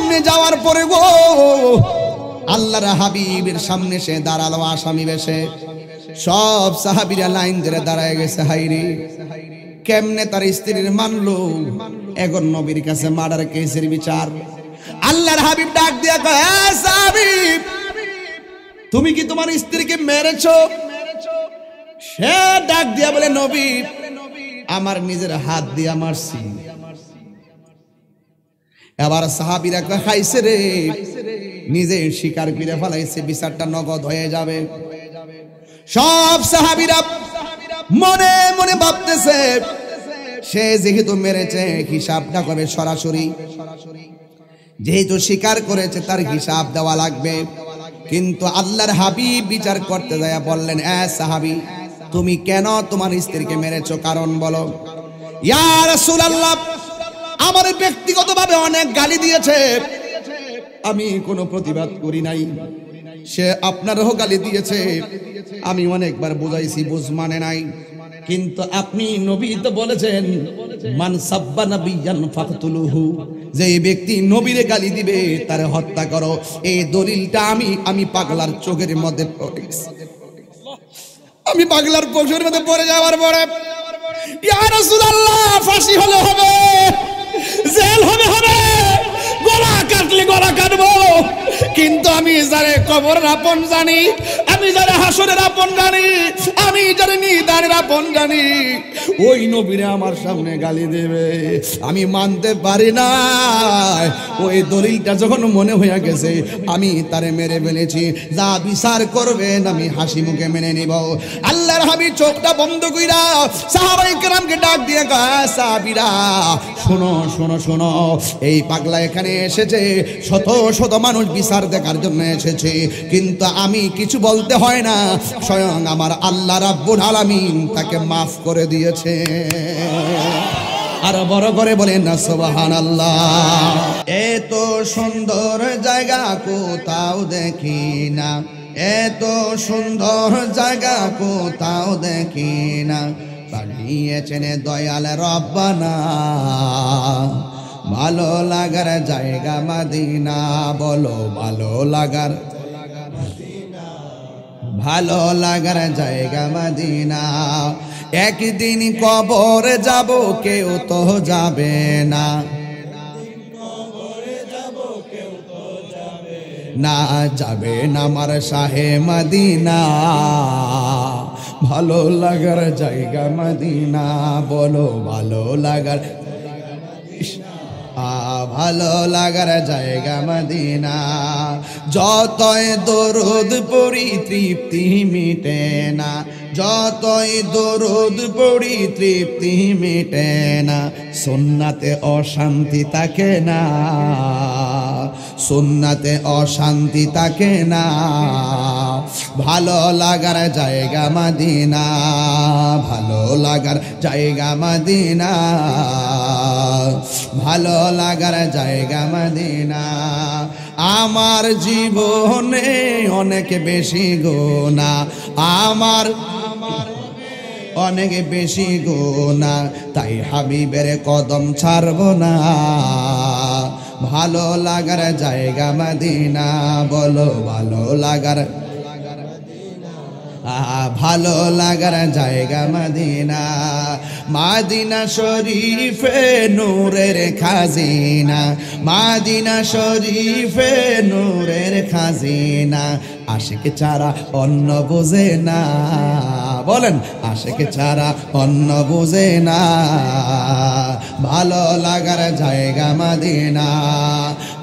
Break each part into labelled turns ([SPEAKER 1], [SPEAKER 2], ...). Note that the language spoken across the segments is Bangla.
[SPEAKER 1] সামনে যাওয়ার পরে গো আল্লাহর হাবিবের সামনে সে দাঁড়ালো আসামি বেশে। সব সাহাবীরা লাইন ধরে দাঁড়ায় গেছে। হাইরে কেমনে তার স্ত্রীর মানলো? এখন নবীর কাছে মার্ডার কেসের বিচার। আল্লাহর হাবিব ডাক দিয়া কয়, এ সাহাবী, তুমি কি তোমার স্ত্রীকে মেরেছো? সে ডাক দিয়া বলে, নবী, আমার নিজের হাত দিয়া মারছি। এবার সাহাবীরা কয়, খাইছে রে, নিজে স্বীকার করে ফেলাইছে, বিচারটা নগদ হয়ে যাবে। সব সাহাবীরা মনে মনে ভাবতেছে, সে যেহেতু মেরেছে হিসাবটা করবে সরাসরি, যেহেতু স্বীকার করেছে তার হিসাব দেওয়া লাগবে। কিন্তু আল্লাহর হাবিব বিচার করতে যায় বললেন, এ সাহাবী, তুমি কেন তোমার স্ত্রীকে মেরেছো? কারণ বলো। ইয়া রাসূলুল্লাহ, আমার ব্যক্তিগতভাবে অনেক গালি দিয়েছে, আমি কোনো প্রতিবাদ করি নাই। সে আপনারও গালি দিয়েছে, আমি অনেকবার বুঝাইছি, বুঝ মানে নাই। কিন্তু আপনি নবী তো বলেছেন, মান সাব্বা নাবিয়ান ফাকতুলুহু, যে ব্যক্তি নবীরে গালি দিবে তারে হত্যা করো। এই দলিলটা আমি পাগলার চোখের মধ্যে পড়ে গেছি। আমি পাগলার চোখের মধ্যে পড়ে যাওয়ার পরে, ইয়া রাসূলুল্লাহ, ফাঁসি হলে হবে, জেল হবে, গলা কাটলে গলা কাটবো। কিন্তু আমি যারে কবরের আপন জানি, আমি যারে হাসরের আপন জানি, আমি যারে নিদানের আপন জানি, ওই নবীরে আমার সামনে গালি দেবে, আমি মানতে পারি না। ওই দলিলটা যখন মনে হয়ে গেছে, আমি তারে মেরে ফেলেছি। যা বিচার করবেন আমি হাসি মুখে মেনে নিব। আল্লাহর হাবিব চোখটা বন্ধ কইরা সাহাবায়ে কেরামকে ডাক দিয়ে কয়, সাহাবীরা শোনো শোনো শোনো, এই পাগলা এখানে এসেছে, শত শত মানুষ বিচার দেখার জন্য এসেছে, কিন্তু আমি কিছু বলতে হয় না, স্বয়ং আমার আল্লাহ রাব্বুল আলামিন তাকে মাফ করে দিয়েছে। আর বড় করে বলেন না সুবহানাল্লাহ। এত সুন্দর জায়গা কোথাও দেখি না, এত সুন্দর জায়গা কোথাও দেখি না, পাঠিয়েছেন দয়াল রব্বানা, ভালো লাগার জায়গা মদিনা। বলো ভালো লাগার, ভালো লাগার জায়গা মদিনা। একদিন কবর যাব, কেউ তো যাবে না, না যাবে না আমার শাহে মদিনা, ভালো লাগার জায়গা মদিনা। বলো ভালো লাগার, ভালো লাগার জায়গা মদিনা। যতই দরুদ পড়ি তৃপ্তি মিটে না, যতই দরুদ পড়ি তৃপ্তি মিটে না, সুন্নাতে অশান্তি থাকে না, সুন্নাতে অশান্তি থাকে না। ভালো লাগার জায়গা মদিনা, ভালো লাগার জায়গা মদিনা, ভালো লাগার জায়গা মদিনা। আমার জীবনে অনেক বেশি গুনাহ, আমার অনেক বেশি গুনাহ, তাই হাবিবের কদম ছাড়ব না। ভালো লাগার জায়গা মদিনা, বলো ভালো লাগার, ভালো লাগার জায়গা মদিনা। মদিনা শরীফে নূরের খাজিনা, মদিনা শরীফে নূরের খাজিনা। আশিক ছাড়া অন্য বুঝে না, বলেন আশিক ছাড়া অন্য বুঝে না। ভালো লাগার জায়গা মদিনা,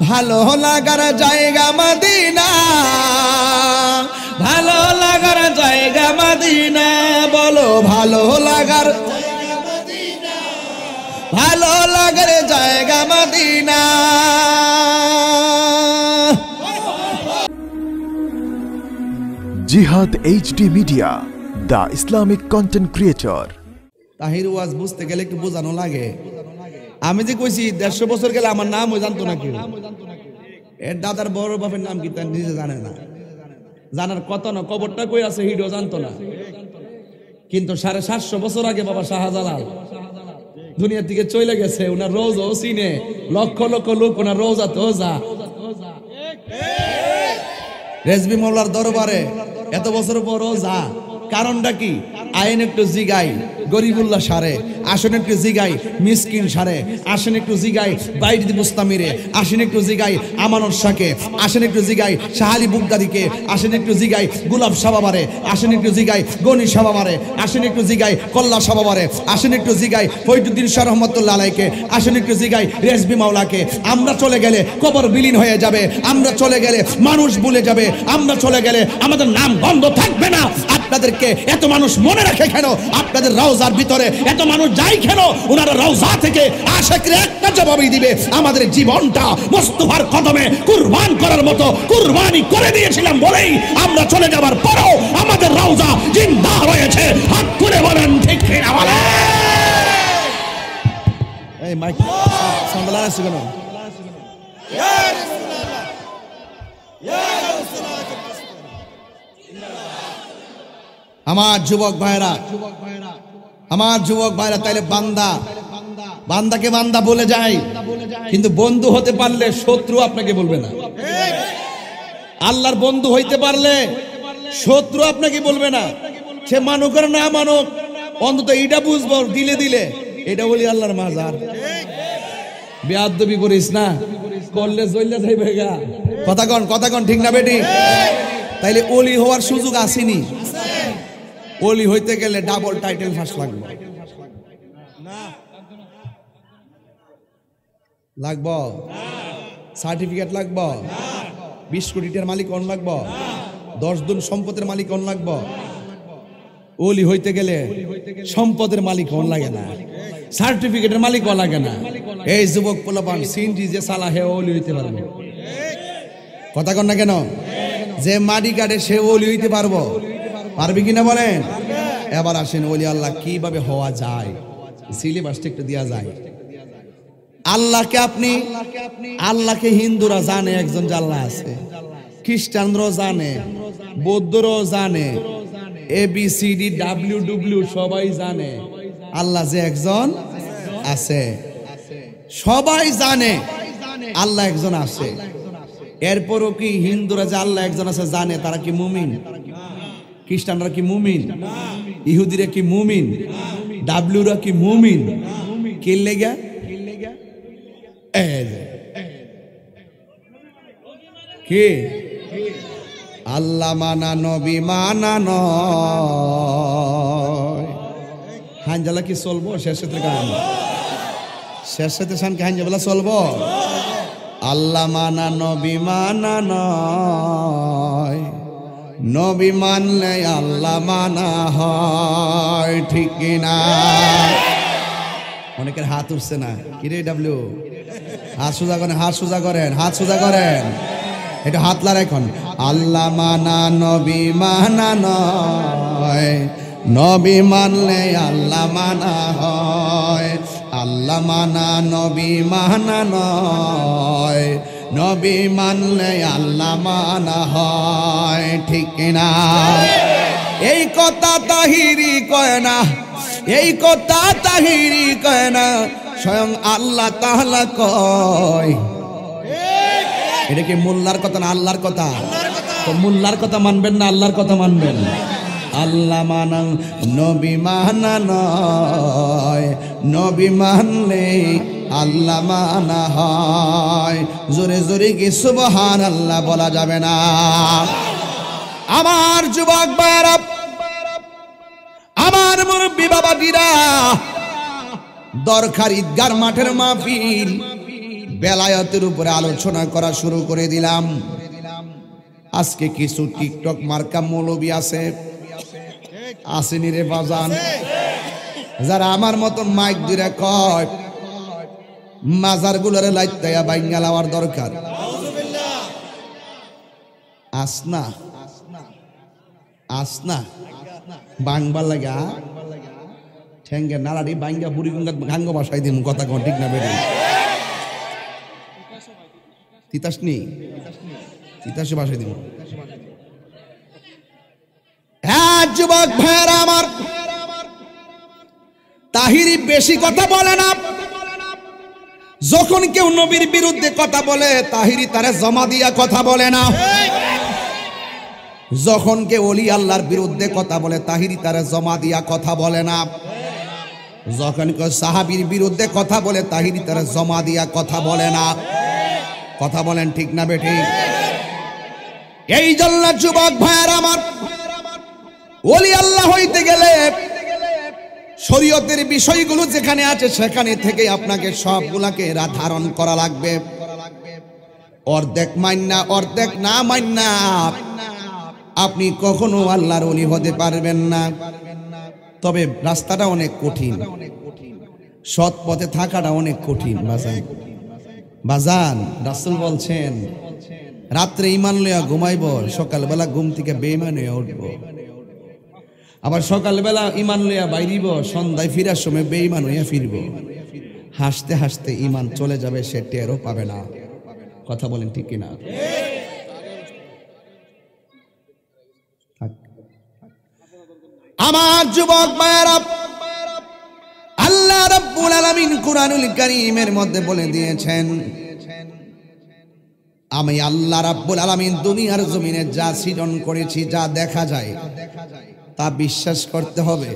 [SPEAKER 1] ভালো লাগার জায়গা মদিনা, ভালো লাগার জায়গা মদিনা। বলো ভালো লাগার, ভালো লাগার জায়গা Medina.
[SPEAKER 2] Jihad HD media, the Islamic content creator.
[SPEAKER 1] Tahir ওয়াজ বুঝতে গেলে একটু বোঝানো লাগে। আমি যে কইছি 150 বছর গেলে আমার নামও জানতো না কেউ। এর দাদার বড় বাপের নাম কি তার নিজে জানে না, জানার কথা না, কবরটা কই আছে হিডও জানতো না। কিন্তু 750 বছর আগে বাবা শাহজালাল দুনিয়া থেকে চলে গেছে, ওনার রোজাও চিনে, লক্ষ লক্ষ লোক ওনার রোজা তো যা। রেজবি মোল্লার দরবারে এত বছর পর রোজা, কারণটা কি? আইন একটু জিগাই গরিবুল্লাহ সারে, আসেন একটু জিগাই মিসকিন সারে, আসেন একটু জিগাই বাইরিদি মুস্তামিরে, আসেন একটু জিগাই আমানত শাকে, আসেন একটু জিগাই শাহালি বুগদাদিকে, আসেন একটু জিগাই গুলাব সাবাবারে, আসেন একটু জিগাই গনি সাবাবারে, আসেন একটু জিগাই কল্লা সাবাবারে, আসেন একটু জিগাই ফরিদুদ্দিন শাহ রহমতুল্লাহ আলাইকে, আসেন একটু জিগাই রেজবি মাওলাকে। আমরা চলে গেলে কবর বিলীন হয়ে যাবে, আমরা চলে গেলে মানুষ ভুলে যাবে, আমরা চলে গেলে আমাদের নাম বন্ধ থাকবে না। আপনাদেরকে এত মানুষ মনে রাখে কেন? আপনাদের রওজার ভিতরে এত মানুষ যায় কেন? ওনারা রওজা থেকে আশিকের একটা জবাবই দিবে, আমাদের জীবনটা মুস্তাফার কদমে কুরবান করার মতো কুরবানি করে দিয়েছিলাম বলেই আমরা চলে যাবার পরেও আমাদের রওজা জিন্দা রয়েছে। হাত তুলে বলেন ঠিক কিনা বলেন। এই মাইক সামলা আছে কেন? আমার যুবক ভাইরা, আমার যুবক ভাইরা, তাইলে বান্দাকে বান্দা বলে যায়, কিন্তু বন্ধু হতে পারলে শত্রু আপনাকে বলবে না। আল্লাহর বন্ধু হইতে পারলে শত্রু আপনাকে বলবে না। সে মানুক আর না মানুক, অন্তত এইটা বুঝবো দিলে দিলে এটা বলি আল্লাহর মাজার। বেয়াদবি করিস না, করলে জ্বললে যাইবে গা। কথা কন ঠিক না বেটি? তাইলে ওলি হওয়ার সুযোগ আসেনি। ওলি হইতে গেলে ডাবল টাইটেল ফার্স্ট লাগবে, সার্টিফিকেট লাগবে, 20 কোটি টাকার মালিক কোন লাগবে, 10 গুণ সম্পদের মালিক কোন লাগবে। ওলি হইতে গেলে সম্পদের মালিক কোন লাগে না, সার্টিফিকেটের মালিক কোন লাগে না। এই যুবক পোলাপান সিনজি যে সালা হে ওলি হইতে পারবে। কথা কন না কেন? যে মাটি কাটে সে ওলি হইতে পারবে কিনা বলেন? এবার আসেন ওলি আল্লাহ কিভাবে হওয়া যায়, সিলেবাসটা একটু দেওয়া যায়। আল্লাহকে হিন্দুরা জানে একজন যে আল্লাহ আছে, খ্রিস্টানরাও জানে, বৌদ্ধরাও জানে, ABCD WW সবাই জানে আল্লাহ যে একজন আছে। সবাই জানে আল্লাহ একজন আছে। এরপরও কি হিন্দুরা যে আল্লাহ একজন আছে জানে, তারা কি মুমিন? খ্রিস্টানরা কি মুমিন? ইহুদিরা কি মুমিন? ডাবলুরা কি মুমিন? কে লেগা? কে? আল্লাহ মানা নবী মানা নয়। হাঞ্জালা কি চলবো? শেষে শানকে হাঞ্জাবেলা চলবো? আল্লাহ মানা নবী মানা নয়, নবী মানলে আল্লাহ মানা হয়, ঠিক কিনা? অনেকের হাত উঠছে না, কিরে ডাবলু? হাত সোজা করেন, হাত সোজা করেন, হাত সোজা করেন, এটা হাত লার এখন। আল্লাহ মানা নবী মানা নয়, নবী মানলে আল্লাহ মানা হয়। আল্লাহ মানা নবী মানা নয়, নবী মানলে আল্লাহ মানা হয়, ঠিক কিনা? এই কথা তাহিরি কয় না, এই কথা তাহিরি কয় না, স্বয়ং আল্লাহ তাআলা কয়। এটা কি মোল্লার কথা না আল্লাহর কথা? তো মোল্লার কথা মানবেন না আল্লাহর কথা মানবেন? আল্লাহ মানা নবী মানা নয়, নবী মানলে আল্লাহ মানা হয়। জোরে জোরে কি সুবহানাল্লাহ বলা যাবে না? আমার যুবক ভাইরা, আমার মুরব্বী বাবাজিরা, দরকার ঈদগার মাঠের মাহফিল, বেলায়েতের উপরে আলোচনা করা শুরু করে দিলাম। আজকে কিছু টিকটক মার্কা মৌলবী আছে, আসেনি রে বাজান, যারা আমার মতন মাইক দিরে কয় মাজার গুলারে লাইতায়া বাইঙ্গা লাওয়ার দরকার। আসনা আসনা বাংবা লাগা ঠেঙ্গে নালারি বাইঙ্গা বুড়ি গাঙ্গ বাসায় দিন। কথা কোন ঠিক না বেড়ে? তিতাসনি তিতাসে বাসায় দিব। হ্যাঁ যুবক ভাইরা আমার, তাহিরি বেশি কথা বলে না। যখন কেউ নবীর বিরুদ্ধে কথা বলে তাহিরি তারে জমা দিয়া কথা বলে না। যখন কেউ ওলি আল্লাহর বিরুদ্ধে কথা বলে তাহিরি তারে জমা দিয়া কথা বলে না। যখন কেউ সাহাবীর বিরুদ্ধে কথা বলে তাহিরি তারে জমা দিয়া কথা বলে না। কথা বলেন ঠিক না বেঠিক? এই জন্য যুবক ভাইয়ের আমার, ওলি আল্লাহ হইতে গেলে শরীয়তের বিষয়গুলো যেখানে আছে সেখানে থেকে আপনাকে সবগুলাকে ধারণ করা লাগবে। অর্ধেক মান্না অর্ধেক না মান্না আপনি কখনো আল্লাহর ওলি হতে পারবেন না। তবে রাস্তাটা অনেক কঠিন, সৎ পথে থাকাটা অনেক কঠিন। বাজান রাসূল বলছেন রাত্রে ঈমান লইয়া ঘুমাইব, সকালবেলা ঘুম থেকে বেঈমান হয়ে উঠব। আবার সকালবেলা ঈমান লইয়া বাইরিব, সন্ধ্যায় ফিরার সময় বেঈমান হইয়া ফিরব। হাসতে হাসতে ঈমান চলে যাবে, সে টেরও পাবে না। কথা বলেন ঠিক কিনা? আমার যুবক ভাইয়েরা, আল্লাহ রাব্বুল আলামিন কুরআনুল কারীমের মধ্যে বলে দিয়েছেন, আমি আল্লাহ রাব্বুল আলামিন দুনিয়ার জমিনে যা সৃজন করেছি, যা দেখা যায় তা বিশ্বাস করতে হবে,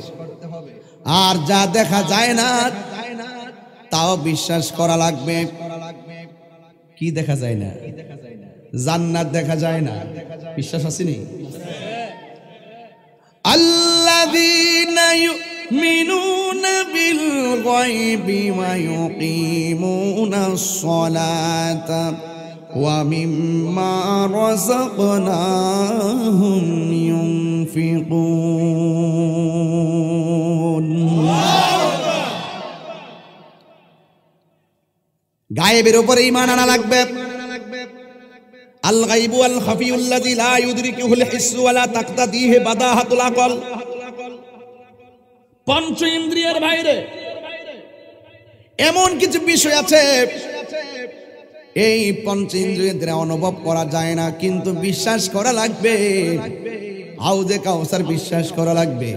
[SPEAKER 1] আর যা দেখা যায় না তাও বিশ্বাস করা লাগবে। কি দেখা যায় না? জান্নাত দেখা যায় না, বিশ্বাস আসেনি? আল্লাযীনা ইউমিনুনা বিল গায়বি ওয়া ইউকিমুনাস সালাতা ওয়া মিম্মা রাযাকনাহুম ইউনফিকুন। গায়েবের উপরে ঈমান আনা লাগবে। আল গায়বু আল খাফিউল্লাযী লা ইউদরিকুহুল হিসসু ওয়া লা তাকতাদিহি বাদাহাতুল আকল। পঞ্চ ইন্দ্রিয়ের বাইরে এমন কিছু বিষয় আছে এই পঞ্চ ইন্দ্রিয় দ্বারা অনুভব করা যায় না, কিন্তু বিশ্বাস করা লাগবে। হাউজে কাউসার বিশ্বাস করা লাগবে,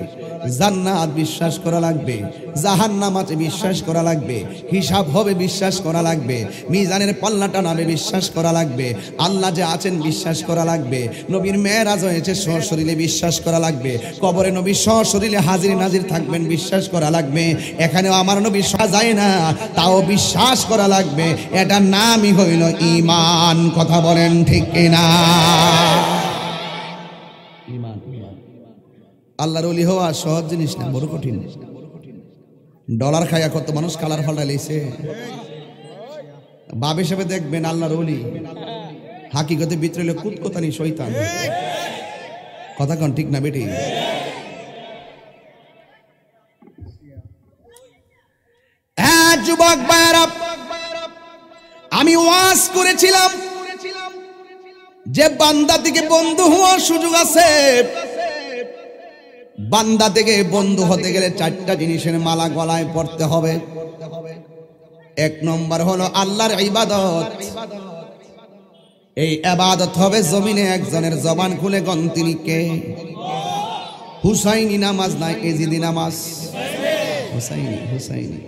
[SPEAKER 1] জান্নাত বিশ্বাস করা লাগবে, জাহান্নাম আছে বিশ্বাস করা লাগবে, হিসাব হবে বিশ্বাস করা লাগবে, মিজানের পাল্লাটা নামে বিশ্বাস করা লাগবে, আল্লাহ যে আছেন বিশ্বাস করা লাগবে, নবীর মেরাজ হয়েছে সশরীরে বিশ্বাস করা লাগবে, কবরে নবী সশরীরে হাজির নাজির থাকবেন বিশ্বাস করা লাগবে, এখানেও আমার নবী সাজায় না তাও বিশ্বাস করা লাগবে। এটার নামই হইল ঈমান। কথা বলেন ঠিক কিনা? আল্লাহর ওলি হওয়া সহজ জিনিস না, বড় কঠিন। ডলার খাইয়া কত মানুষ কালার ফাল্টা লেছে। বাপ হিসেবে দেখবেন আল্লাহর ওলি, হাকিকতে ভিতরে কুতকুতানি শয়তান। কথা কোন ঠিক না বেটি? হ্যাঁ যুবক ভাইরা, আমি ওয়াজ করেছিলাম যে বান্দা থেকে বন্ধু হওয়ার সুযোগ আছে। বান্দা থেকে বন্ধু হতে গেলে চারটা জিনিসের মালা গলায় পড়তে হবে। এক নম্বর হলো আল্লাহর ইবাদত। এই ইবাদত হবে জমিনে একজনের জবান খুলে গন তিনি কে? হুসাইনি নামাজ না এজিদি নামাজ? হুসাইনি হুসাইনি।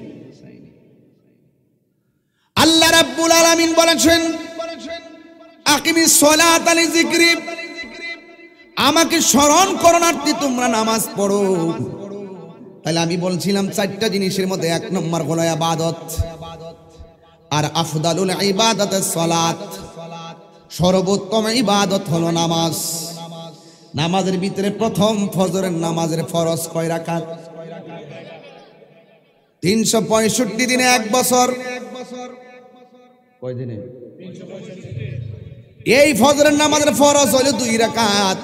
[SPEAKER 1] আল্লাহ রাব্বুল আলামিন বলেছেন আকিমিস সালাতা লিযিকরি, আমাকে স্মরণ করণার্থে তোমরা নামাজ পড়ো। তাহলে আমি বলছিলাম চারটা জিনিসের মধ্যে এক নম্বর হলো ইবাদত, আর আফদালুল ইবাদাতিস সালাত, সর্বোত্তম ইবাদত হলো নামাজ। নামাজের ভিতরে প্রথম ফজরের নামাজের ফরজ কয় রাকাত? 365 দিনে এক বছর। কয় দিনে? এই ফজরের নামাজের ফরজ হলো 2 রাকাত।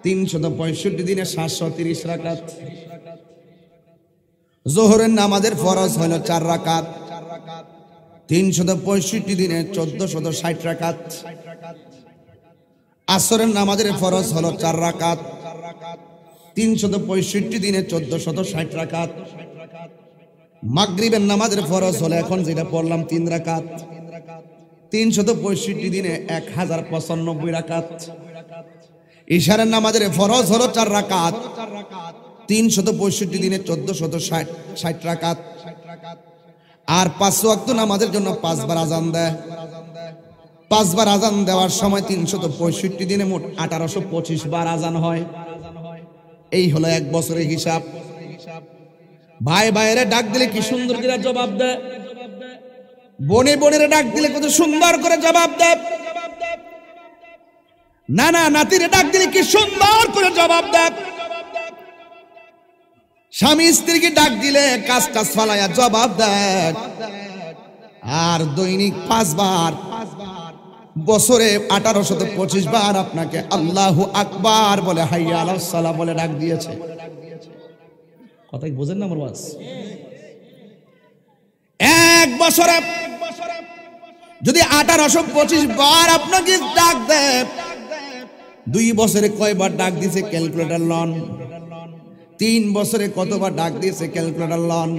[SPEAKER 1] 365 দিনে 730 রাকাত। যোহরের নামাজের ফরজ হলো 4 রাকাত। 365 দিনে 1460 রাকাত। আসরের নামাজের ফরজ হলো 4 রাকাত। 365 দিনে 1460 রাকাত। মাগরিবের নামাজের ফরজ হলো এখন যেটা পড়লাম 3 রাকাত। 365 দিনে 1095 রাকাত। ইশারের নামাজের ফরজ হলো 4 রাকাত। 365 দিনে 1460 রাকাত, আর 5 ওয়াক্ত নামাজের জন্য 5 বার আজান দেয়। 5 বার আজান দেওয়ার সময় 365 দিনে মোট 1825 বার আজান হয়। এই হলো এক বছরের হিসাব। ভাই ভাইয়েরা ডাক দিলে কি সুন্দর করে জবাব দেয়, বোনে বোনেরা ডাক দিলে কত সুন্দর করে জবাব দেয়, নানা নাতিরে ডাক দিলে কি সুন্দর করে জবাব দেয়, স্বামী স্ত্রীকে ডাক দিলে কাজটা ফালায়া জবাব দেয়। আর দৈনিক 5 বার, বছরে 1825 বার আপনাকে আল্লাহু আকবার বলে হাইয়া আলাস সালাহ বলে ডাক দিয়েছে। কথা কি বোঝেন না আমার ওয়াজ? এক বছরে যদি 1825 বার আপনাকে ডাক দেয়, 2 বছরে কয়বার ডাক দিয়েছে ক্যালকুলেটর লন, 3 বছরে কতবার ডাক দিয়েছে ক্যালকুলেটর লন।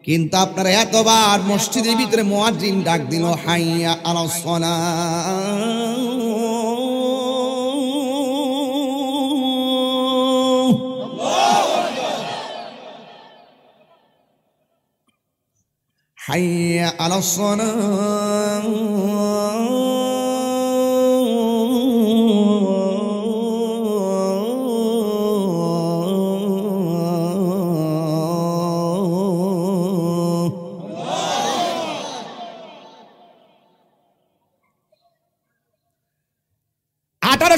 [SPEAKER 1] কিন্তু আপনারা এতবার মসজিদের ভিতরে মুয়াজ্জিন ডাক দিল হাইয়া আলাস সালাহ, হাইয়া আলাস সালাহ,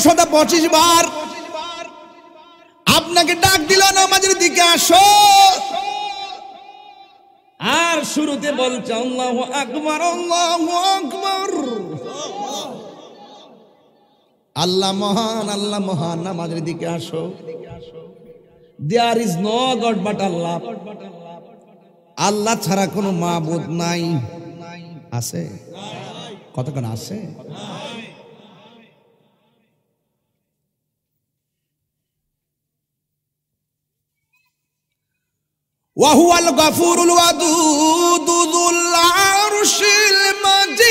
[SPEAKER 1] শত 25 বার আপনাকে ডাক দিল নামাজের দিকে আসো, আর শুরুতে বলছে আল্লাহু আকবার আল্লাহু আকবার, আল্লাহ মহান আল্লাহ মহান, নামাজের দিকে আসো। There is no god but Allah, Allah ছাড়া কোনো মাবুদ নাই। আছে? কতক্ষণ আছে? ওয়াহুয়াল গাফুরুল ওয়াদুদ যুল আরশিল মাজিদ।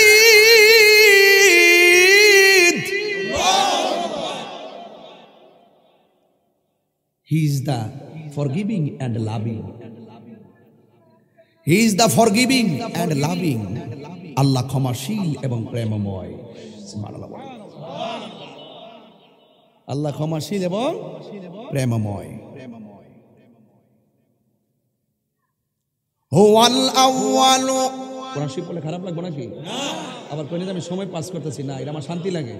[SPEAKER 1] He is the forgiving and loving. He is the forgiving and loving. আল্লাহ ক্ষমাশীল এবং প্রেমময়। সুবহানাল্লাহ। আল্লাহ ক্ষমাশীল এবং প্রেমময়। হুয়াল আউয়ালু। কোরআন শরীফ বলে খারাপ লাগবে নাকি? আবার কইলে আমি সময় পাস করতেছি না, এটা আমার শান্তি লাগে,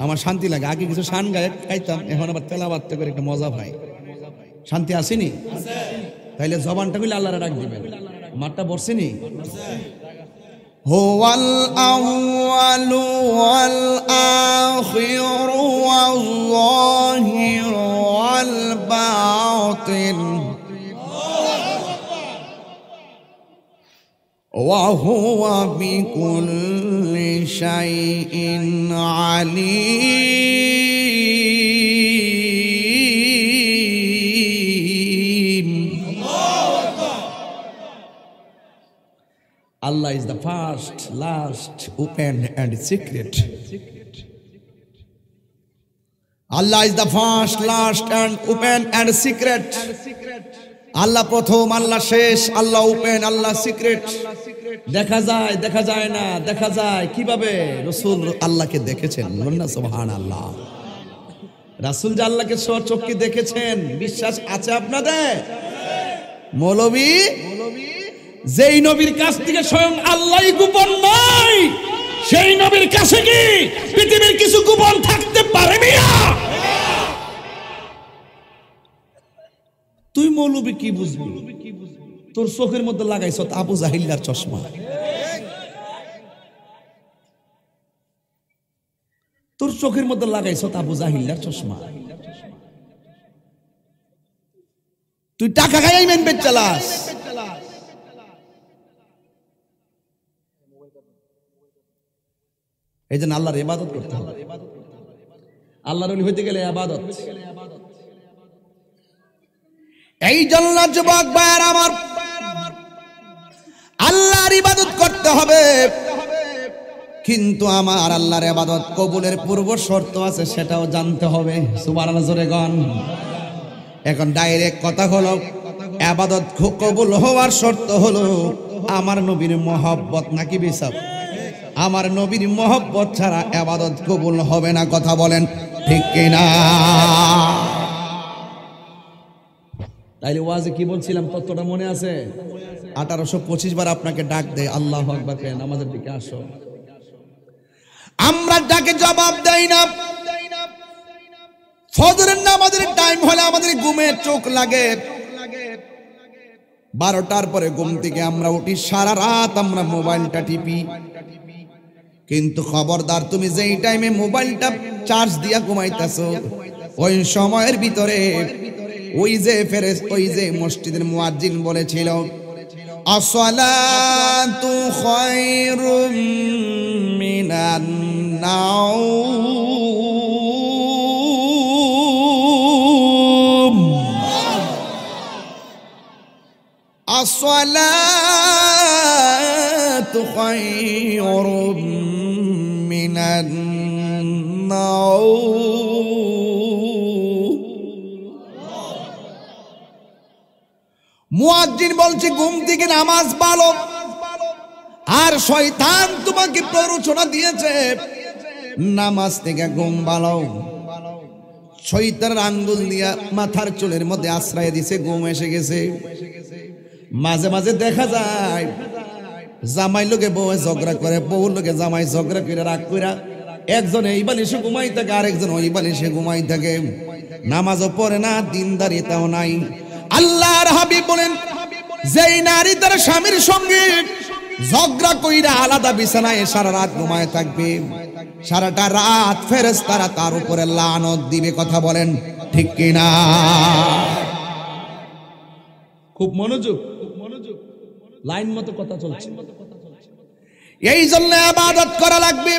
[SPEAKER 1] আমার শান্তি লাগে। আগে কিছু শান গাইতাম, এখন আবার তেলাওয়াত করে একটা মজা পাই। শান্তি আসেনি? তাইলে জবানটা কইলে আল্লাহরে ডাক দিবেন। মাঠটা বসছেনি? হুয়াল আউয়ালু ওয়াল আখিরু ওয়াল যাহিরু ওয়াল Batin وهو بكل شيء عليم. Allah is the first, last, open and secret. Allah is the first, last and open and secret. আল্লাহ প্রথম, আল্লাহ শেষ, আল্লাহ ওপেন, আল্লাহ সিক্রেট। দেখা যায়, দেখা যায় না, দেখা যায় কিভাবে? রাসূল আল্লাহকে দেখেছেন, বলুন না সুবহানাল্লাহ। রাসূল যে আল্লাহকে স্বচক্ষে দেখেছেন, বিশ্বাস আছে আপনাদের? মৌলবী যেই নবীর কাছ থেকে স্বয়ং আল্লাহই গোপন নয়, সেই নবীর কাছে কি পৃথিবীর কিছু গোপন থাকতে পারে মিয়া? তুই মৌলবী কি বুঝবি? তোর চোখের মধ্যে লাগাইছ আবু জাহিল্লার চশমা, তোর চোখের মধ্যে লাগাইছ আবু জাহিল্লার চশমা। তুই টাকা খাইয়াই মেন পেট চালাস। এই জন্য আল্লাহর ইবাদত করতে হবে। আল্লাহর ওলি হইতে গেলে ইবাদত। এই জন্য যুবক ভাইরা আমার, আল্লাহর ইবাদত করতে হবে, কিন্তু আমার আল্লাহর ইবাদত কবুলের পূর্ব শর্ত আছে, সেটাও জানতে হবে। সুবহানাল্লাহ, জোরে গান। এখন ডাইরেক্ট কথা হলো, ইবাদত কবুল হওয়ার শর্ত হলো আমার নবীর মহব্বত নাকি বিসাব? আমার নবীর মহব্বত ছাড়া ইবাদত কবুল হবে না। কথা বলেন ঠিক কিনা? তাইলে ওয়াজে কি বলছিলাম তত্ত্বটা মনে আছে? 1825 বার আপনাকে ডাক দেয়, আল্লাহু আকবার কে নামাজের দিকে আসো। আমরা ডাকে জবাব দেই না। ফজরের নামাজের টাইম হলে আমাদের ঘুমে চোখ লাগে, 12টার পরে ঘুম থেকে আমরা উঠি, সারা রাত আমরা মোবাইলটা টিপি। কিন্তু খবরদার, তুমি যেই টাইমে মোবাইলটা চার্জ দিয়া ঘুমাইতেছো ওই সময়ের ভিতরে ওই যে মসজিদের মুয়াজ্জিন বলেছিল, আসসালাতু খায়রুম মিনান নাওম, আসসালাতু খায়রুম মিনান নাওম। মুয়াজ্জিন বলছে ঘুম থেকে নামাজ ভালো, আর শয়তান তোমাকে প্ররোচনা দিয়েছে নামাজ থেকে ঘুম ভালো। শয়তানের আঙ্গুল দিয়া মাথার চুলের মধ্যে আশ্রয় দিছে, ঘুম এসে গেছে। মাঝে মাঝে দেখা যায় জামাই লোকে বউ ঝগড়া করে, বউ লোকে জামাই ঝগড়া করে রাগ করে একজন এই বালিশে ঘুমাই থাকে, আরেকজন ওই বালিশে ঘুমাই থাকে, নামাজও পড়ে না, দিনদারিতাও নাই। আল্লাহর হাবিব বলেন, যেই নারী তার স্বামীর সঙ্গে ঝগড়া কইরা আলাদা বিছানায় সারা রাত ঘুমায় থাকবে, সারাটা রাত ফেরেশতারা তার উপরে লানত দিবে। কথা বলেন ঠিক কিনা? খুব মনোযোগ, লাইন মতো কথা চলছে। এই জন্য ইবাদত করা লাগবে।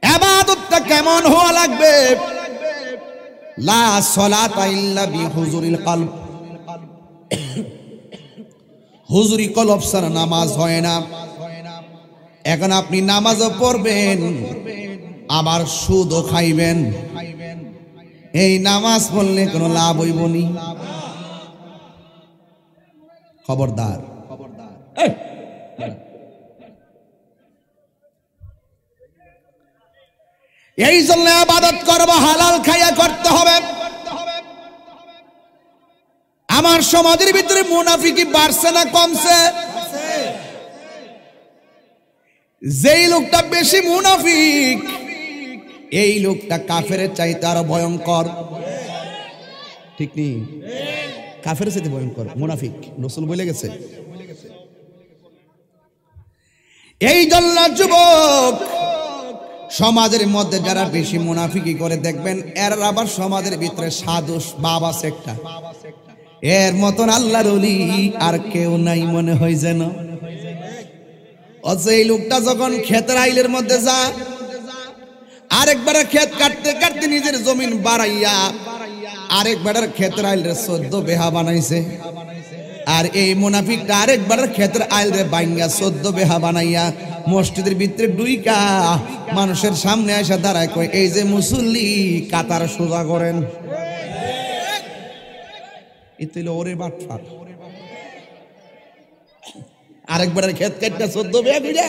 [SPEAKER 1] ইবাদতটা কেমন হওয়া লাগবে? লা সালাতা ইল্লা বিহুজুরিল কলব, হুজুরি কলব ছাড়া নামাজ হয় না। এখন আপনি নামাজও পড়বেন আবার সুদও খাইবেন, এই নামাজ পড়লে কোনো লাভ হইব নি? খবরদার। এই জন্য ইবাদত করব হালাল খাইয়া করতে হবে। আমার সমাজের ভিতরে মুনাফিকি বাড়ছে না কমছে? যেই লোকটা বেশি মুনাফিক এই লোকটা কাফেরের চাইতে আরো ভয়ঙ্কর। ঠিক নেই? কাফেরের চাইতে ভয়ঙ্কর মুনাফিক, রাসূল বলে গেছে। এই জন্য যুবক, সমাজের মধ্যে যারা বেশি মুনাফিকি করে দেখবেন এর আবার সমাজের ভিতরে সাধু বাবা একটা, এর মতন আল্লাহর ওলি আর কেউ নাই মনে হয় যেন। এই লোকটা যখন ক্ষেতের আইলের মধ্যে যা, আরেকবার ক্ষেত কাটতে কাটতে নিজের জমিন বাড়াইয়া আরেকবার ক্ষেতের আইলের 14 বিঘা বানাইছে, আর এই মুনাফিকটা আরেকবার ক্ষেতের আইলে বাইঙ্গা 14 বিঘা বানাইয়া মসজিদের ভিতরে ডুইকা মানুষের সামনে এসে দাঁড়ায়, কয় এই যে মুসল্লি কাতার সোজা করেন। ওরে বাটফার, আরেকবার ক্ষেত কাটটা 14 বিঘা কইরা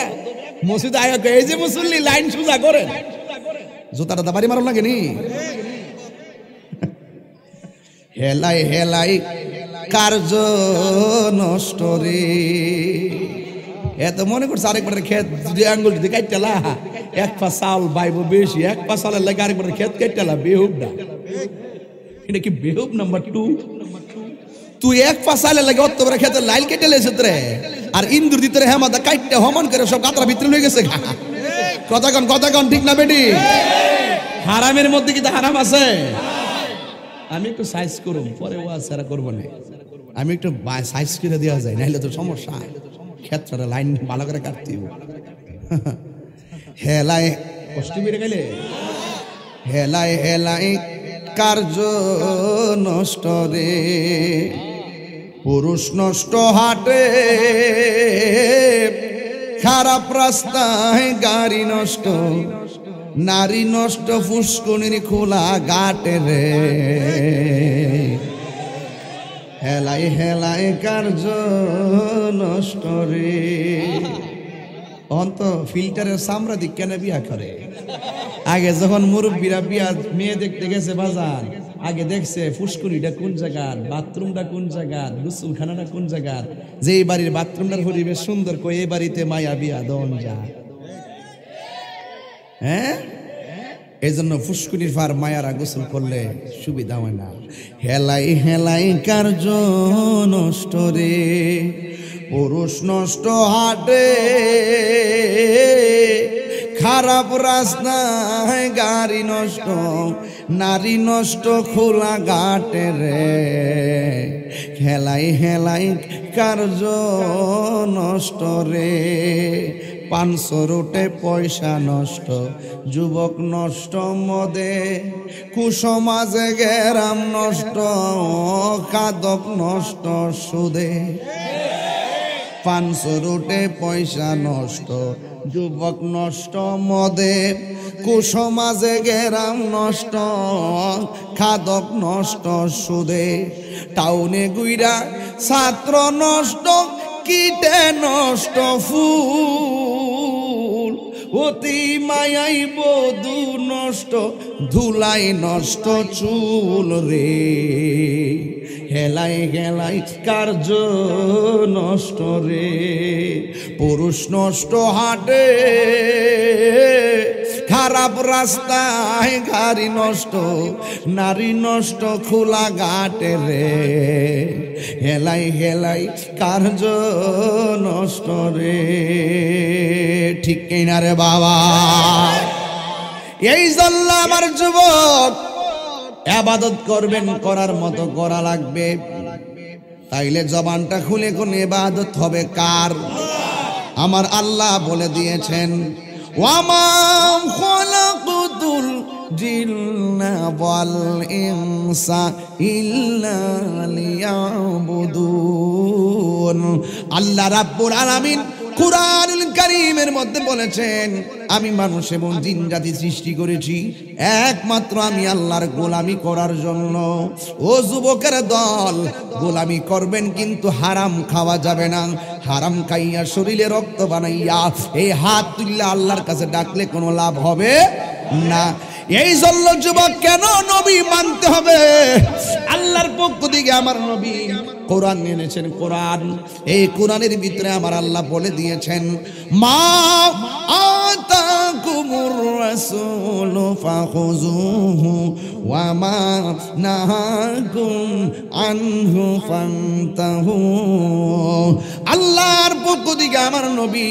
[SPEAKER 1] মসজিদ আয়া কয় এই যে মুসল্লি লাইন সোজা করেন। জুতাটা দাবারি মারো লাগেনি? হেলাই হেলাই কার্য নষ্ট রে। এত মনে করছে আরেকবার ক্ষেত যদি আঙ্গুল যদি কাটতেলা এক পা চাউল বাইব বেশি, এক পা চাউলের লাগে আরেকবার ক্ষেত কাটতেলা, বেহুব না? এটা কি বেহুব নাম্বার 2? তুই এক পা চাউলের লাগে অত বড় ক্ষেতের লাইল কেটে লেছে রে, আর ইন্দুর দিতে হেমাদা কাটতে হমন করে সব কাতরা ভিতরে লয়ে গেছে। কথাগণ ঠিক না বেটি? হারামের মধ্যে কি হারাম আছে? আমি একটু সাইজ করুম, পরে ও সারা করবো না, আমি একটু সাইজ করে দেওয়া যায়, নাহলে তো সমস্যা। ক্ষেত্রে লাইন ভালো করে কাটতে হেলাই কষ্ট মেরে গেলে হেলাই হেলাই কার্য নষ্ট রে, পুরুষ নষ্ট হাটে খারাপ রাস্তায় গাড়ি নষ্ট, নারী নষ্ট ফুসকুনির খোলা ঘাটে রে হেলাই হেলাই কার্য নষ্ট রে অন্ত ফিল্টারের সামরা দিক কেন বিয়া করে আগে যখন মুরব্বীরা বিয়া মেয়ে দেখতে গেছে বাজার আগে দেখছে ফুসকুনিটা কোন জায়গার বাথরুমটা কোন জায়গার গোসলখানাটা কোন জায়গার যে এই বাড়ির বাথরুমটার পরিবেশ সুন্দর কই এই বাড়িতে মায়া বিয়া দন যা হ্যাঁ এই জন্য ফুসকুনির পার মায়ারা গোসল করলে সুবিধা হয় না হেলাই হেলাই কার্য নষ্ট রে পুরুষ নষ্ট হাটে খারাপ রাস্তায় গাড়ি নষ্ট নারী নষ্ট খোলা ঘাটে রে হেলাই হেলাই কার্য নষ্ট রে 500 রোটে পয়সা নষ্ট যুবক নষ্ট মদে কুসমাজে গেরাম নষ্ট কাদক নষ্ট সুদে 500 রোটে পয়সা নষ্ট যুবক নষ্ট মদে কুসমাজে গেরাম নষ্ট খাদক নষ্ট সুদে টাউনে গুইরা ছাত্র নষ্ট কীটে নষ্ট ফুল অতি মায়াই বধূ নষ্ট ধুলাই নষ্ট চুল রে হেলাই হেলাই কার্য নষ্ট রে পুরুষ নষ্ট হাটে খারাপ রাস্তায় গাড়ি নষ্ট নারী নষ্ট খোলা ঘাটে রে হেলাই হেলাই কার্য নষ্ট রে ঠিক কিনা রে বাবা এই জন্য আমার যুবক ইবাদত করবেন করার মতো করা লাগবে তাইলে জবানটা খুলে কোন ইবাদত হবে কার আমার আল্লাহ বলে দিয়েছেন ওয়ামা খালাকুতুল জিন্না ওয়াল ইনসা ইল্লা লিয়াবুদুন আল্লাহ রাব্বুল আলামিন কুরআনুল কারীমের মধ্যে বলেছেন আমি মানুষ এবং জিন জাতি সৃষ্টি করেছি একমাত্র আমি আল্লাহর গোলামি করার জন্য ও যুবকের দল গোলামি করবেন কিন্তু হারাম খাওয়া যাবে না হারাম খাইয়া শরীরে রক্ত বানাইয়া এই হাত তুললে আল্লাহর কাছে ডাকলে কোনো লাভ হবে না এই জন্য যুবক কেন নবী মানতে হবে আল্লাহর পক্ষ থেকে আমার নবী কোরআন এনেছেন কোরআন এই কোরআনের ভিতরে আমার আল্লাহ বলে দিয়েছেন মা আতাকুমুর রাসূল ফাখুযুহু ওয়া মা নাহাকুম আনহু ফান্তাহু আল্লাহর পক্ষ থেকে আমার নবী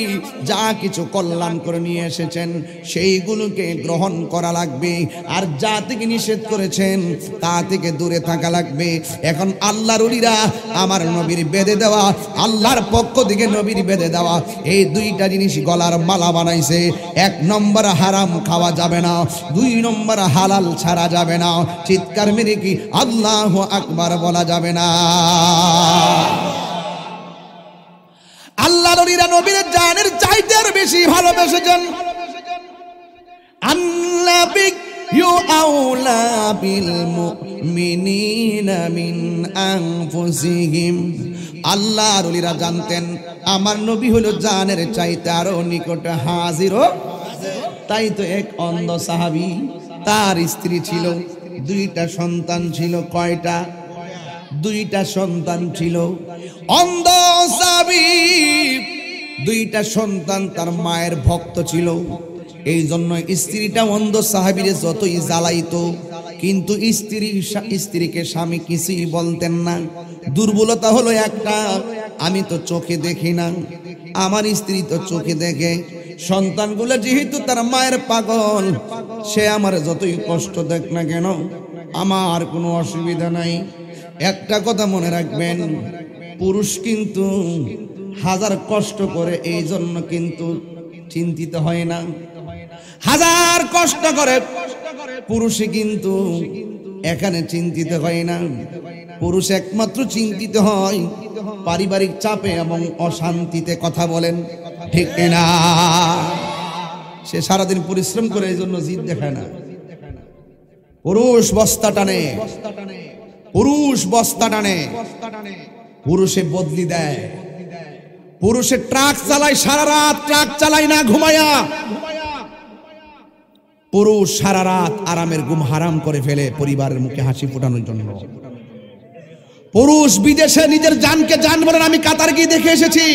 [SPEAKER 1] যা কিছু কল্যাণ করে নিয়ে এসেছেন সেইগুলোকে গ্রহণ করা লাগবে আর যা থেকে নিষেধ করেছেন তা থেকে দূরে থাকা লাগবে এখন আল্লাহর ওলিরা আমার নবীর বেঁধে দেওয়া আল্লাহর পক্ষ থেকে নবীর বেঁধে দেওয়া এই দুইটা জিনিস গলার মালা বানাইছে 1 নম্বর হারাম খাওয়া যাবে না 2 নম্বর হালাল ছাড়া যাবে না চিৎকার মেরে কি আল্লাহু আকবার বলা যাবে না আল্লাহর ওলিরা নবীর জানের চাইতে আর বেশি ভালোবেসেছেন আল্লাহ ইউ আউলা বিল মুমিনিনা মিন আনফুসিহিম আল্লাহর ওলিরা জানতেন আমার নবী হলো জানের চাইতে আরো নিকট হাজির তাই তো এক অন্ধ সাহাবী তার স্ত্রী ছিল 2টা সন্তান ছিল কয়টা 2টা সন্তান ছিল অন্ধ সাহাবী 2টা সন্তান তার মায়ের ভক্ত ছিল এই জন্য স্ত্রীটা অন্ধ সাহাবীরে যতই জ্বালাইতো কিন্তু স্ত্রীকে স্বামী কিছুই বলতেন না দুর্বলতা হলো একটা আমি তো চোখে দেখি না আমার স্ত্রী তো চোখে দেখে সন্তানগুলো যেহেতু তার মায়ের পাগল সে আমার যতই কষ্ট দেখ না কেন আমার কোনো অসুবিধা নাই একটা কথা মনে রাখবেন পুরুষ কিন্তু হাজার কষ্ট করে এই জন্য কিন্তু চিন্তিত হয় না হাজার কষ্ট করে পুরুষে কিন্তু এখানে চিন্তিত হয় না পুরুষ একমাত্র চিন্তিত হয় পারিবারিক চাপে এবং অশান্তিতে কথা বলেন ঠিক না সে সারাদিন পরিশ্রম করে, এই জন্য জিদ দেখায় না। পুরুষ বস্তা টানে, পুরুষ বস্তা টানে, পুরুষে বদলি দেয়, পুরুষে ট্রাক চালায়, সারা রাত ট্রাক চালায় না ঘুমায়া। পুরুষ সারা রাত আরামের ঘুম হারাম করে ফেলে পরিবারের মুখে হাসি ফোটানোর জন্য। পুরুষ বিদেশে নিজের জানকে জান বলেন, আমি কাতার গিয়ে দেখে এসেছি।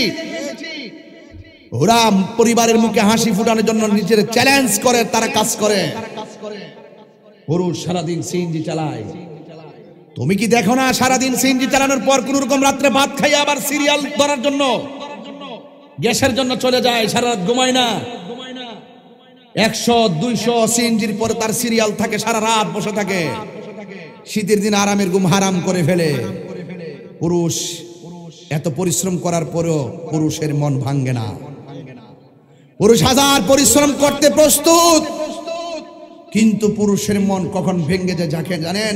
[SPEAKER 1] ওরা পরিবারের মুখে হাসি ফোটানোর জন্য নিজের চ্যালেঞ্জ করে তারা কাজ করে। পুরুষ সারাদিন সিএনজি চালায়। তুমি কি দেখো না সারাদিন সিএনজি চালানোর পর কোন রকম রাত্রে ভাত খাই আবার সিরিয়াল ধরার জন্য গ্যাসের জন্য চলে যায়, সারা রাত ঘুমায় না। 100-200 সিএনজির পরে তার সিরিয়াল থাকে, সারা রাত বসে থাকে। শীতের দিন আরামের ঘুম হারাম করে ফেলে। পুরুষ এত পরিশ্রম করার পরেও পুরুষের মন ভাঙ্গে না। পুরুষ হাজার পরিশ্রম করতে প্রস্তুত, কিন্তু পুরুষের মন কখন ভেঙে যায় যাকে জানেন?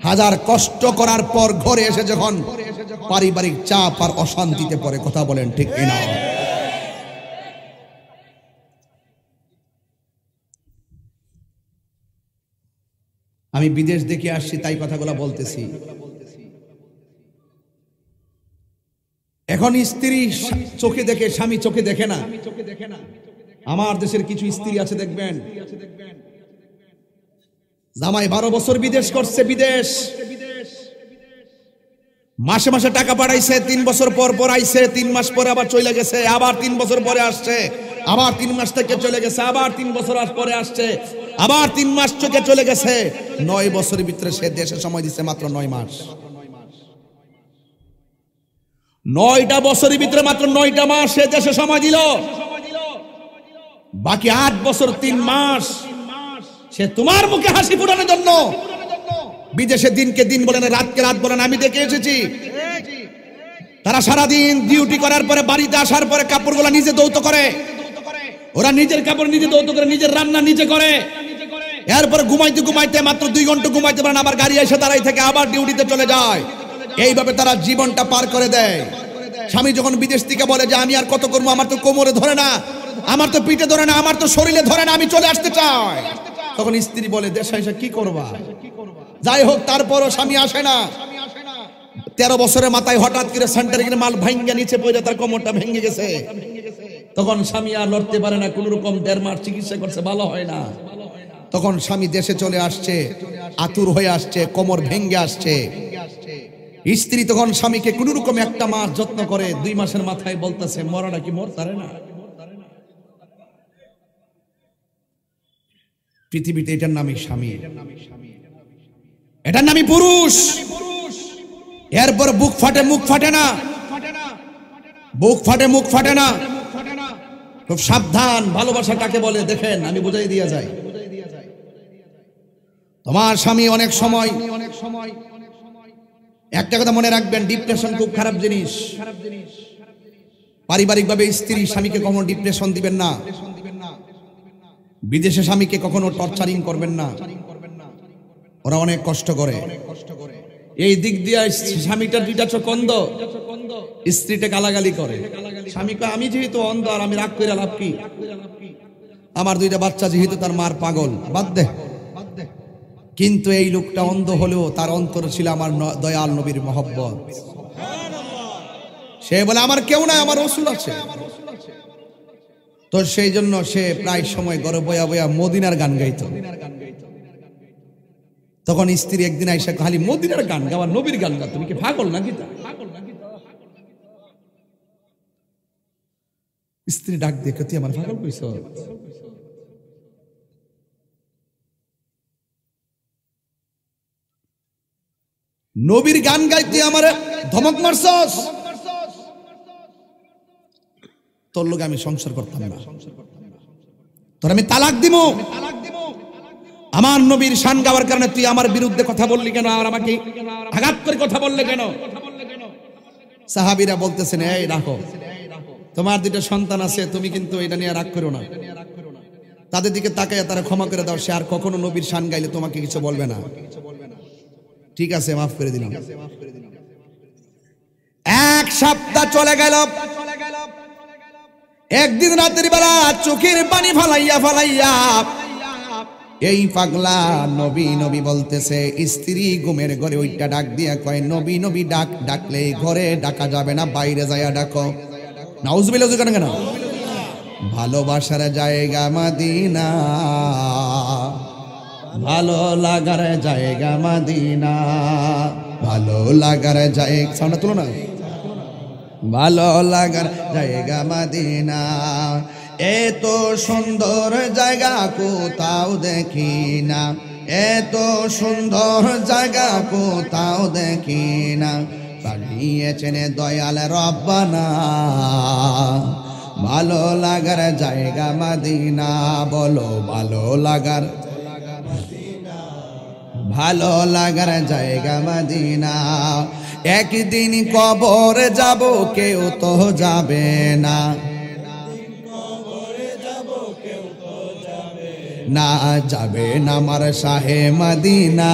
[SPEAKER 1] হাজার কষ্ট করার পর ঘরে এসে যখন পারিবারিক চাপ আর অশান্তিতে পড়ে। কথা বলেন ঠিক কিনা? আমি বিদেশ দেখে আসছি তাই কথাগুলো বলতেছি। এখন স্ত্রী চোখে দেখে, স্বামী চোখে দেখে না। আমার দেশের কিছু স্ত্রী আছে দেখবেন, জামাই 12 বছর বিদেশ করছে, বিদেশ মাসে মাসে টাকা পাঠাইছে, 3 বছর পর পর আইছে, 3 মাস পরে আবার চলে গেছে, আবার 3 বছর পরে আসছে, আবার 3 মাস থেকে চলে গেছে, আবার 3 বছর পরে আসছে, আবার 3 মাস থেকে চলে গেছে। 9 বছরের ভিতরে সে দেশে সময় দিচ্ছে মাত্র 9 মাস। 9টা বছরের ভিতরে মাত্র 9টা মাস সে দেশে সময় দিল। বাকি 8 বছর 3 মাস সে তোমার মুখে হাসি ফোটানোর জন্য বিদেশে দিনকে দিন বলেন, রাতকে রাত বলেন। আমি দেখে এসেছি তারা সারাদিন ডিউটি করার পরে বাড়িতে আসার পরে কাপড়গুলো নিজে ধৌত করে। ওরা নিজের কাপড় নিজে ধৌত করে, নিজের রান্না নিজে করে। এরপরে ঘুমাইতে ঘুমাইতে মাত্র 2 ঘন্টা ঘুমাইতে পারেন, আবার গাড়ি এসে দাঁড়াই থেকে আবার ডিউটিতে চলে যায়। এইভাবে তারা জীবনটা পার করে দেয়। স্বামী যখন বিদেশ থেকে বলে যে আমি আর কত করবো, আমার তো কোমরে ধরে না, আমার তো পিঠে ধরে না, আমার তো শরীরে ধরে না, আমি চলে আসতে চাই, তখন স্ত্রী বলে দেশে এসে কি করবা? যাই হোক, তারপরও স্বামী আসে না। 13 বছরের মাথায় হঠাৎ করে সেন্টারে গিয়ে মাল ভাঙ্গা নিচে পড়ে তার কোমরটা ভেঙে গেছে। তখন স্বামী আর লড়তে পারে না, কোন রকম 1.5 মাস চিকিৎসা করছে, ভালো হয় না। তখন স্বামী দেশে চলে আসছে, আতুর হয়ে আসছে, কোমর ভেঙে আসছে। স্ত্রী তখন স্বামীকে কোন রকম 1 মাস যত্ন করে, 2 মাসের মাথায় বলতেছে মরাটা কি মরতারে না। পৃথিবীতে এটার নামই স্বামী, এটার নামই পুরুষ। এরপর বুক ফাটে মুখ ফাটে না, বুক ফাটে মুখ ফাটে না। খুব সাবধান, ভালোবাসা কাকে বলে দেখেন, আমি বুঝাই দিয়ে যাই। তোমার স্বামী অনেক সময়, একটা কথা মনে রাখবেন, ডিপ্রেশন খুব খারাপ জিনিস। পারিবারিকভাবে স্ত্রী স্বামীকে কখনো ডিপ্রেশন দিবেন না। বিদেশে স্বামীকে কখনো টর্চারিং করবেন না, ওরা অনেক কষ্ট করে। এই দিক দিয়ে স্বামীটার 2টা চোখ অন্ধ, স্ত্রীটা গালাগালি করে। স্বামীকে আমি যেহেতু অন্ধ আর আমি রাগ করে লাভ কি? আমার 2টা বাচ্চা যেহেতু তার মার পাগল, বাদ দে। কিন্তু এই লোকটা অন্ধ হলেও তার অন্তর ছিল আমার দয়াল নবীর মহব্বত। সে বলে আমার কেউ নাই, আমার রাসূল আছে। তো সেই জন্য সে প্রায় সময় ঘরে বয়া বয়া মদিনার গান গাইতো। তখন স্ত্রী একদিন আইসা খালি মদিনার গান গাওয়া, নবীর গান গা, তুমি কি পাগল নাকি? স্ত্রী ডাক দেখে, তুই আমার পাগল কইছ? নবীর গান গাইতে আমার ধমক মারছস? তোর লোক আমি সংসার করতাম না, তোর আমি তালাক দিব। আমার নবীর শান গাওয়ার কারণে তুই আমার বিরুদ্ধে কথা বললি কেন? আর আমাকে আঘাত করে কথা বললে কেন? সাহাবীরা বলতেছেন, এই রাখো, তোমার 2টা সন্তান আছে, তুমি কিন্তু এটা নিয়ে রাগ করো না। তাদের দিকে তাকাইয়া তারা ক্ষমা করে দাও, সে আর কখনো নবীর শান গাইলে তোমাকে কিছু বলবে না। ঠিক আছে, মাফ করে দিলাম। 1 সপ্তাহ চলে গেল, একদিন রাতের বেলা চোখের পানি ফালাইয়া এই পাগলা নবী নবী বলতেছে, স্ত্রী ঘুমের ঘরে ওইটা ডাক দিয়া কয়, নবী নবী ডাকলে ঘরে ডাকা যাবে না, বাইরে যায়া ডাকো। নাউজুবিল্লাহ কেন? ভালোবাসার জায়গা মদিনা, ভালো লাগার জায়গা মদিনা, ভালো লাগার জায়গা, সাউন্ড তুলো না, ভালো লাগার জায়গা মদিনা, এত সুন্দর জায়গা কোথাও দেখি না, এত সুন্দর জায়গা কোথাও দেখি না, পাঠিয়েছেন দয়াল রব্বানা, ভালো লাগার জায়গা মদিনা, বলো ভালো লাগার, ভালো লাগার জায়গা মদিনা। একদিন কবর যাব কেউ তো যাবে না, না যাবে না আমার শাহে মদিনা,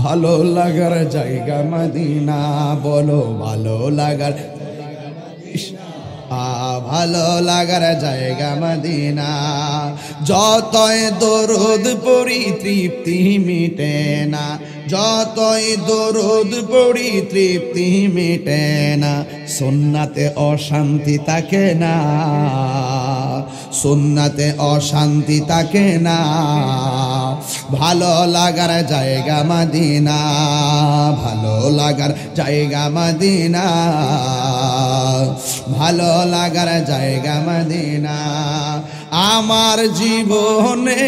[SPEAKER 1] ভালো লাগার জায়গা মদিনা, বলো ভালো লাগার, ভালো লাগার জায়গা মদিনা। যতই দরুদ পড়ি তৃপ্তি মিটে না, যতই দরুদ পড়ি তৃপ্তি মিটে না, সুন্নাতে অশান্তি থাকে না, সুন্নাতে অশান্তি থাকে না, ভালো লাগার জায়গা মদিনা, ভালো লাগার জায়গা মদিনা, ভালো লাগার জায়গা মদিনা। আমার জীবনে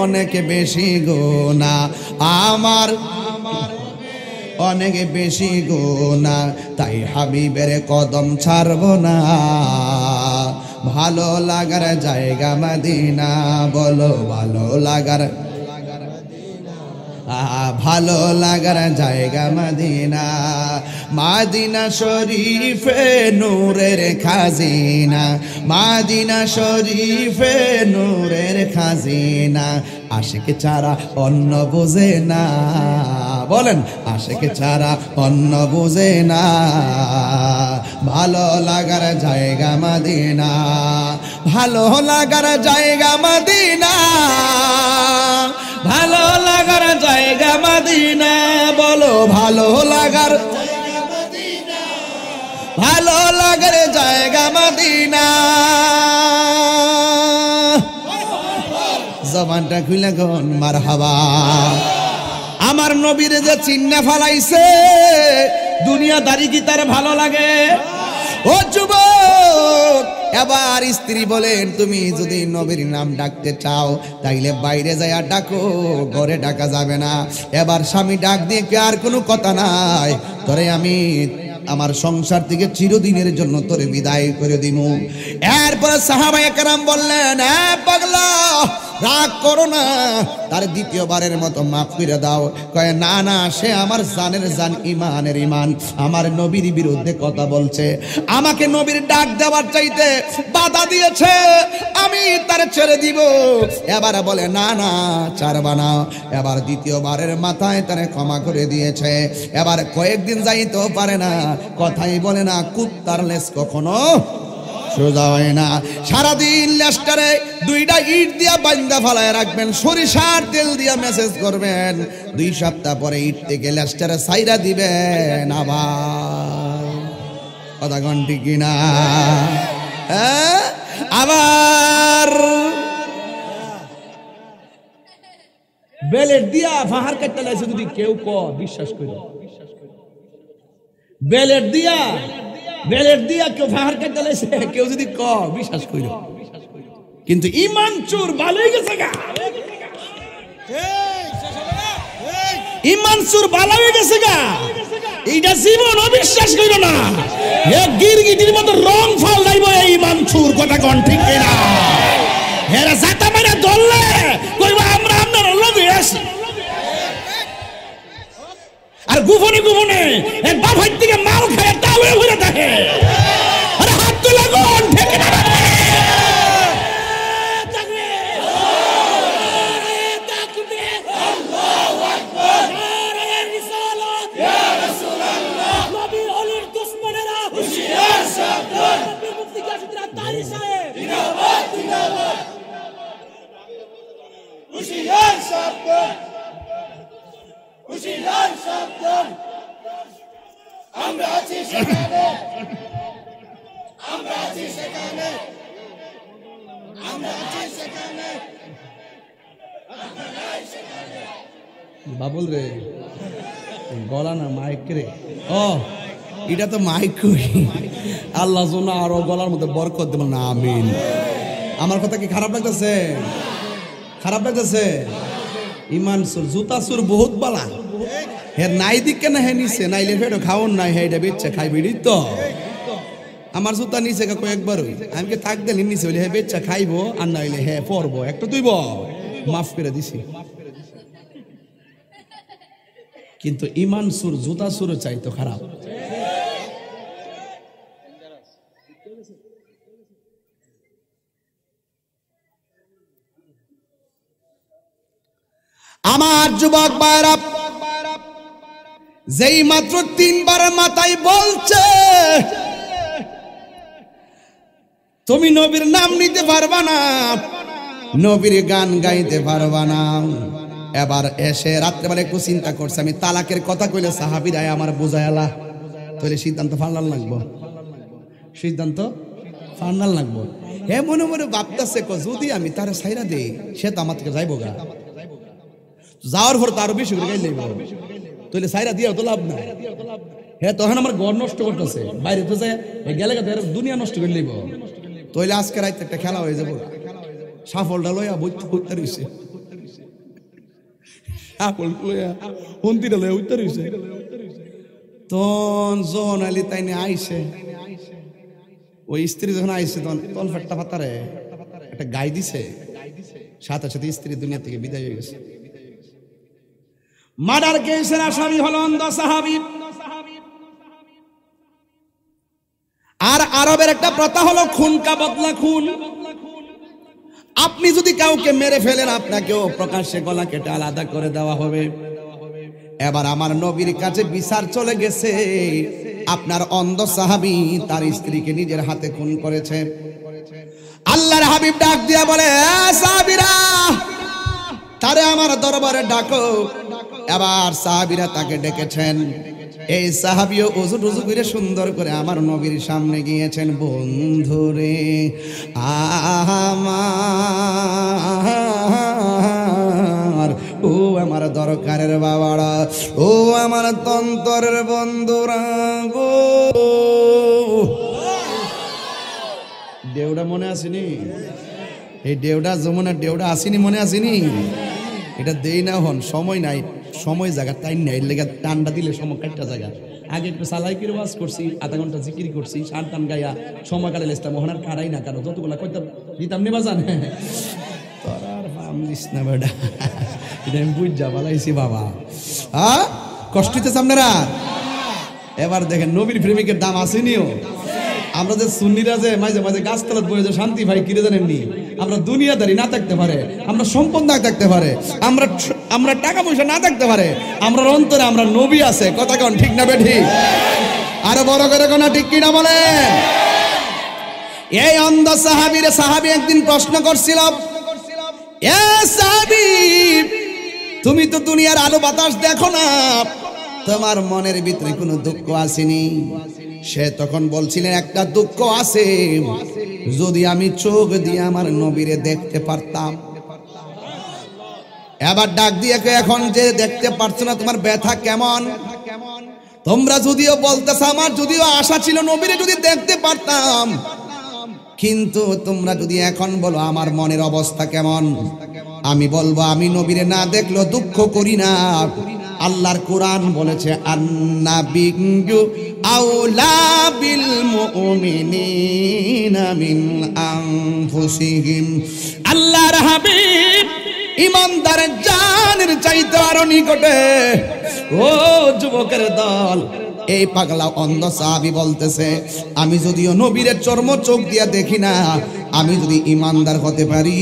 [SPEAKER 1] অনেক বেশি গুনাহ, আমার অনেক বেশি গুনাহ, তাই হাবিবের কদম ছাড়ব না, ভালো লাগার জায়গা মদিনা, বলো ভালো লাগার, ভালো লাগার জায়গা মদিনা। মদিনা শরীফে নূরের খাজিনা, মদিনা শরীফে নূরের খাজিনা, আশিক ছাড়া অন্য বুঝে না, বলেন আশিক ছাড়া অন্য বুঝে না, ভালো লাগার জায়গা মদিনা, ভালো লাগার জায়গা মদিনা, ভালো লাগার জায়গা মদিনা, বলো ভালো লাগার, ভালো লাগার জায়গা মদিনা। জবানটা খুলে গন মারহাবা। আমার নবীর যে চিন্না ফালাইছে, দুনিয়াদারি কি তার ভালো লাগে? ও যুবক, এবার স্ত্রী বলেন, তুমি যদি নবীর নাম ডাকতে চাও তাইলে বাইরে যাইয়া ডাকো, ঘরে ডাকা যাবে না। এবার স্বামী ডাক দিয়ে, আর কোনো কথা নাই, তোরে আমি আমার সংসার থেকে চিরদিনের জন্য তোরে বিদায় করে দিমু। এরপর সাহাবায়ে কেরাম বললেন, পাগলা রাগ করো না, তার দ্বিতীয়বারের মতো মাফ করে দাও। কয় না না, সে আমার জানের জান, ইমানের ইমান, আমার নবীর বিরুদ্ধে কথা বলছে, আমাকে নবীর ডাক দেওয়ার চাইতে বাধা দিয়েছে, আমি তার ছেড়ে দিব। এবার বলে না না, ছাড়বা না। এবার দ্বিতীয়বারের মাথায় তারে ক্ষমা করে দিয়েছে। এবার কয়েকদিন যাইতেও পারে না, কথাই বলে না, কুত্তার লেজ কখনো সোজা হয় না। সারাদিন লেস্টারে দুইটা ইট দিয়া বান্দা ফালায় রাখবেন, সরিষার তেল দিয়া মেসেজ করবেন, 2 সপ্তাহ পরে ইট থেকে লেস্টারে সাইরা দিবেন। আবার কথা ঘন্টি কিনা, আবার বেলেট দিয়া ফাহার কাটতে লাইছে, যদি কেউ বিশ্বাস করি, বেলেট দিয়া কেউ ফাহার কাটতে লাইছে, কেউ যদি বিশ্বাস করি, কিন্তু ইমান চোর ভালো হয়ে গেছে গা, ইমান চোর ভালো হয়ে গেছে গা, এইটা জীবন অবিশ্বাস করিল না। গিরগিটির মতো রং ফল যাইব এই ইমান চোর, কথা কোন ঠিক না? হেরা জাতা মারা ধরলে কইবা আমরা আপনার লগে আছি, আর গুফনে গুফনে এক বাফার থেকে মাল খায় তাওয়ে ঘুরে থাকে। আরে হাত তো লাগুন ঠিক না?
[SPEAKER 3] হুশিয়ার সাবধান, আমরা আছি সেখানে, আমরা আছি সেখানে, আমরা আছি সেখানে, আমরা নাই সেখানে।
[SPEAKER 1] বাবুল রে গলা না মাইক রে, ও এটা তো মাইক কই। আল্লাহ যেন আরো গলার মধ্যে বরকত দেব না, আমিন। আমার কথা কি খারাপ লাগতেছে? খারাপ লাগতেছে? ইমান সুর জুতা সুর বহুত বালা, হে নাই দিক কেন হে নিছে, নাইলে ফেটো খাওন নাই, হে এটা বেচছে খাই বিড়ি তো। আমার জুতা নিচে কয়েকবারই আমি কি থাক দিলি নিচে হইলে হে বেচা খাইবো, আর নাইলে হে পরবো একটা তুইব, মাফ করে দিছি। কিন্তু ইমান সুর জুতা সুর চাইতো খারাপ। আমার যুবক ভাইরা, যেই মাত্র 3 বার মাথায় বলছে তুমি নবীর নাম নিতে পারবা না, নবীর গান গাইতে পারবা না, এবার এসে রাত্রেবেলা একটু চিন্তা করছে আমি তালাকের কথা কইলে সাহাবীরা আমার বুঝায়ালা, তাহলে সিদ্ধান্ত ফাইনাল লাগবো, সিদ্ধান্ত ফাইনাল লাগবো। হে মনে মনে ভাবতেছে যদি আমি তারে ছাইরা দেই সে তো আমার থেকে যাইব গা, যাওয়ার পর তারও বেশি করে গাইলে তাহলে ছাইরা দিয়া তো লাভ নাই। হ্যাঁ তখন আমার ঘর নষ্ট করতেছে, বাইরে তো যায় গেলে দুনিয়া নষ্ট করে লইব, তাহলে আজকে রাইতে একটা খেলা হয়ে যাবো, সাফলটা লইয়া বইতে রয়েছে, সাফল লইয়া হন্তিটা লইয়া উঠতে রয়েছে। তখন জন আলী তাই নিয়ে আইসে, ওই স্ত্রী যখন আইসে তখন তলফাট্টা পাতারে একটা গাই দিছে, সাথে সাথে স্ত্রী দুনিয়া থেকে বিদায় হয়ে গেছে। মার্ডার কেসের আসামি হলো অন্ধ সাহাবী। আর আরবের একটা প্রথা হলো খুন কা বদলা খুন, আপনি যদি কাউকে মেরে ফেলেন আপনাকেও প্রকাশ্যে গলা কেটে আলাদা করে দেওয়া হবে। এবার আমার নবীর কাছে বিচার চলে গেছে, আপনার অন্ধ সাহাবী তার স্ত্রীকে নিজের হাতে খুন করেছে। আল্লাহর হাবিব ডাক দিয়া বলে, সাহাবীরা তারে আমার দরবারে ডাকো। এবার সাহাবীরা তাকে ডেকেছেন, এই সাহাবীও ওযু টুযু করে সুন্দর করে আমার নবীর সামনে গিয়েছেন। বন্ধুরে আমার, ও আমার দরকারের বাবারা, ও আমার তন্তরের বন্ধুরা গো। দেউড়া মনে আসেনি? এই দেউড়া যমুনা দেউড়া আসেনি, মনে আসেনি? এটা দেই না, হন সময় নাই, সময় জায়গা টাইম নাই, লেগে টান্ডা দিলে সময় কাটটা জায়গা। আগে একটু সালাইকির ওয়াজ করছি, আধা ঘন্টা জিকির করছি, সান্তান গাইয়া সময় কালে লেস্তাম, ওখানে আর কারাই না, কারণ যতগুলা কইতাম দিতাম নেবা জান। তোর আর ফাম দিস না বেটা, এটা আমি বুঝা বালাইছি বাবা। হ্যাঁ কষ্ট হইতেছে আপনারা? এবার দেখেন নবীর প্রেমিকের দাম আসেনিও। আমরা যে সুন্নিরা যে মাঝে মাঝে গাছতলাত বলে যে শান্তি ভাই কিরে জানেননি, আমরা দুনিয়াদারি না থাকতে পারে, আমরা সম্পদ না থাকতে পারে, আমরা টাকা পয়সা না থাকতে পারে, আমরা অন্তরে আমরা নবী আছে। কথা কোন ঠিক না বেঠি? আরো বড় করে কোন ঠিক কিনা বলে? এই অন্ধ সাহাবী একদিন প্রশ্ন করছিল, এ সাহাবী তুমি তো দুনিয়ার আলো বাতাস দেখো না, তোমার মনের ভিতরে কোনো দুঃখ আসেনি? সে তখন বলছিলেন একটা দুঃখ আছে, যদি আমি চোখ দিয়ে আমার নবীরে দেখতে পারতাম। এবার ডাক দিয়ে এখন যে দেখতে পারছো না তোমার ব্যথা কেমন? তোমরা যদিও বলতেছ আমার যদিও আশা ছিল নবীরে যদি দেখতে পারতাম, কিন্তু তোমরা যদি এখন বলো আমার মনের অবস্থা কেমন, আমি বলবো আমি নবীরে না দেখলো দুঃখ করি না। আল্লাহর কোরআন বলেছে আন্নাবিয়্যু আউলা বিল মুমিনিনা মিন আনফুসিহিম, আল্লাহর হাবিব ইমানদারের জানের চাইতে আরো নিকটে। ও যুবকের দল, এই পাগলা অন্ধ সাহাবী বলতেছে আমি যদিও নবীর চর্ম চোখ দিয়া দেখি না, আমি যদি ইমানদার হতে পারি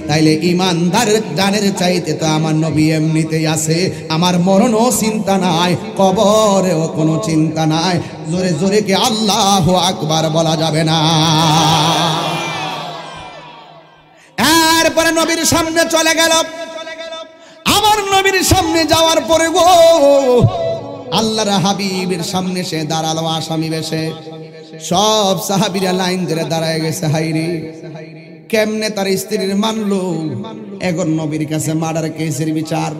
[SPEAKER 1] তাইলে ইমানদারের জানের চাইতে তো আমার নবী এমনিতেই আছে। আমার মরণও চিন্তা নাই, কবরেও কোনো চিন্তা নাই। জোরে জোরে কি আল্লাহু আকবার বলা যাবে না? এরপরে নবীর সামনে চলে গেল, আমার আমার নবীর সামনে যাওয়ার পরে গো আল্লাহর হাবিবের সামনে সে দাঁড়ালো আসামি বেশে। সব সাহাবীরা লাইন ধরে দাঁড়ায় গেছে। হাইরে কেমনে তার স্ত্রীর মানলো? এখন নবীর কাছে মার্ডার কেসের বিচার।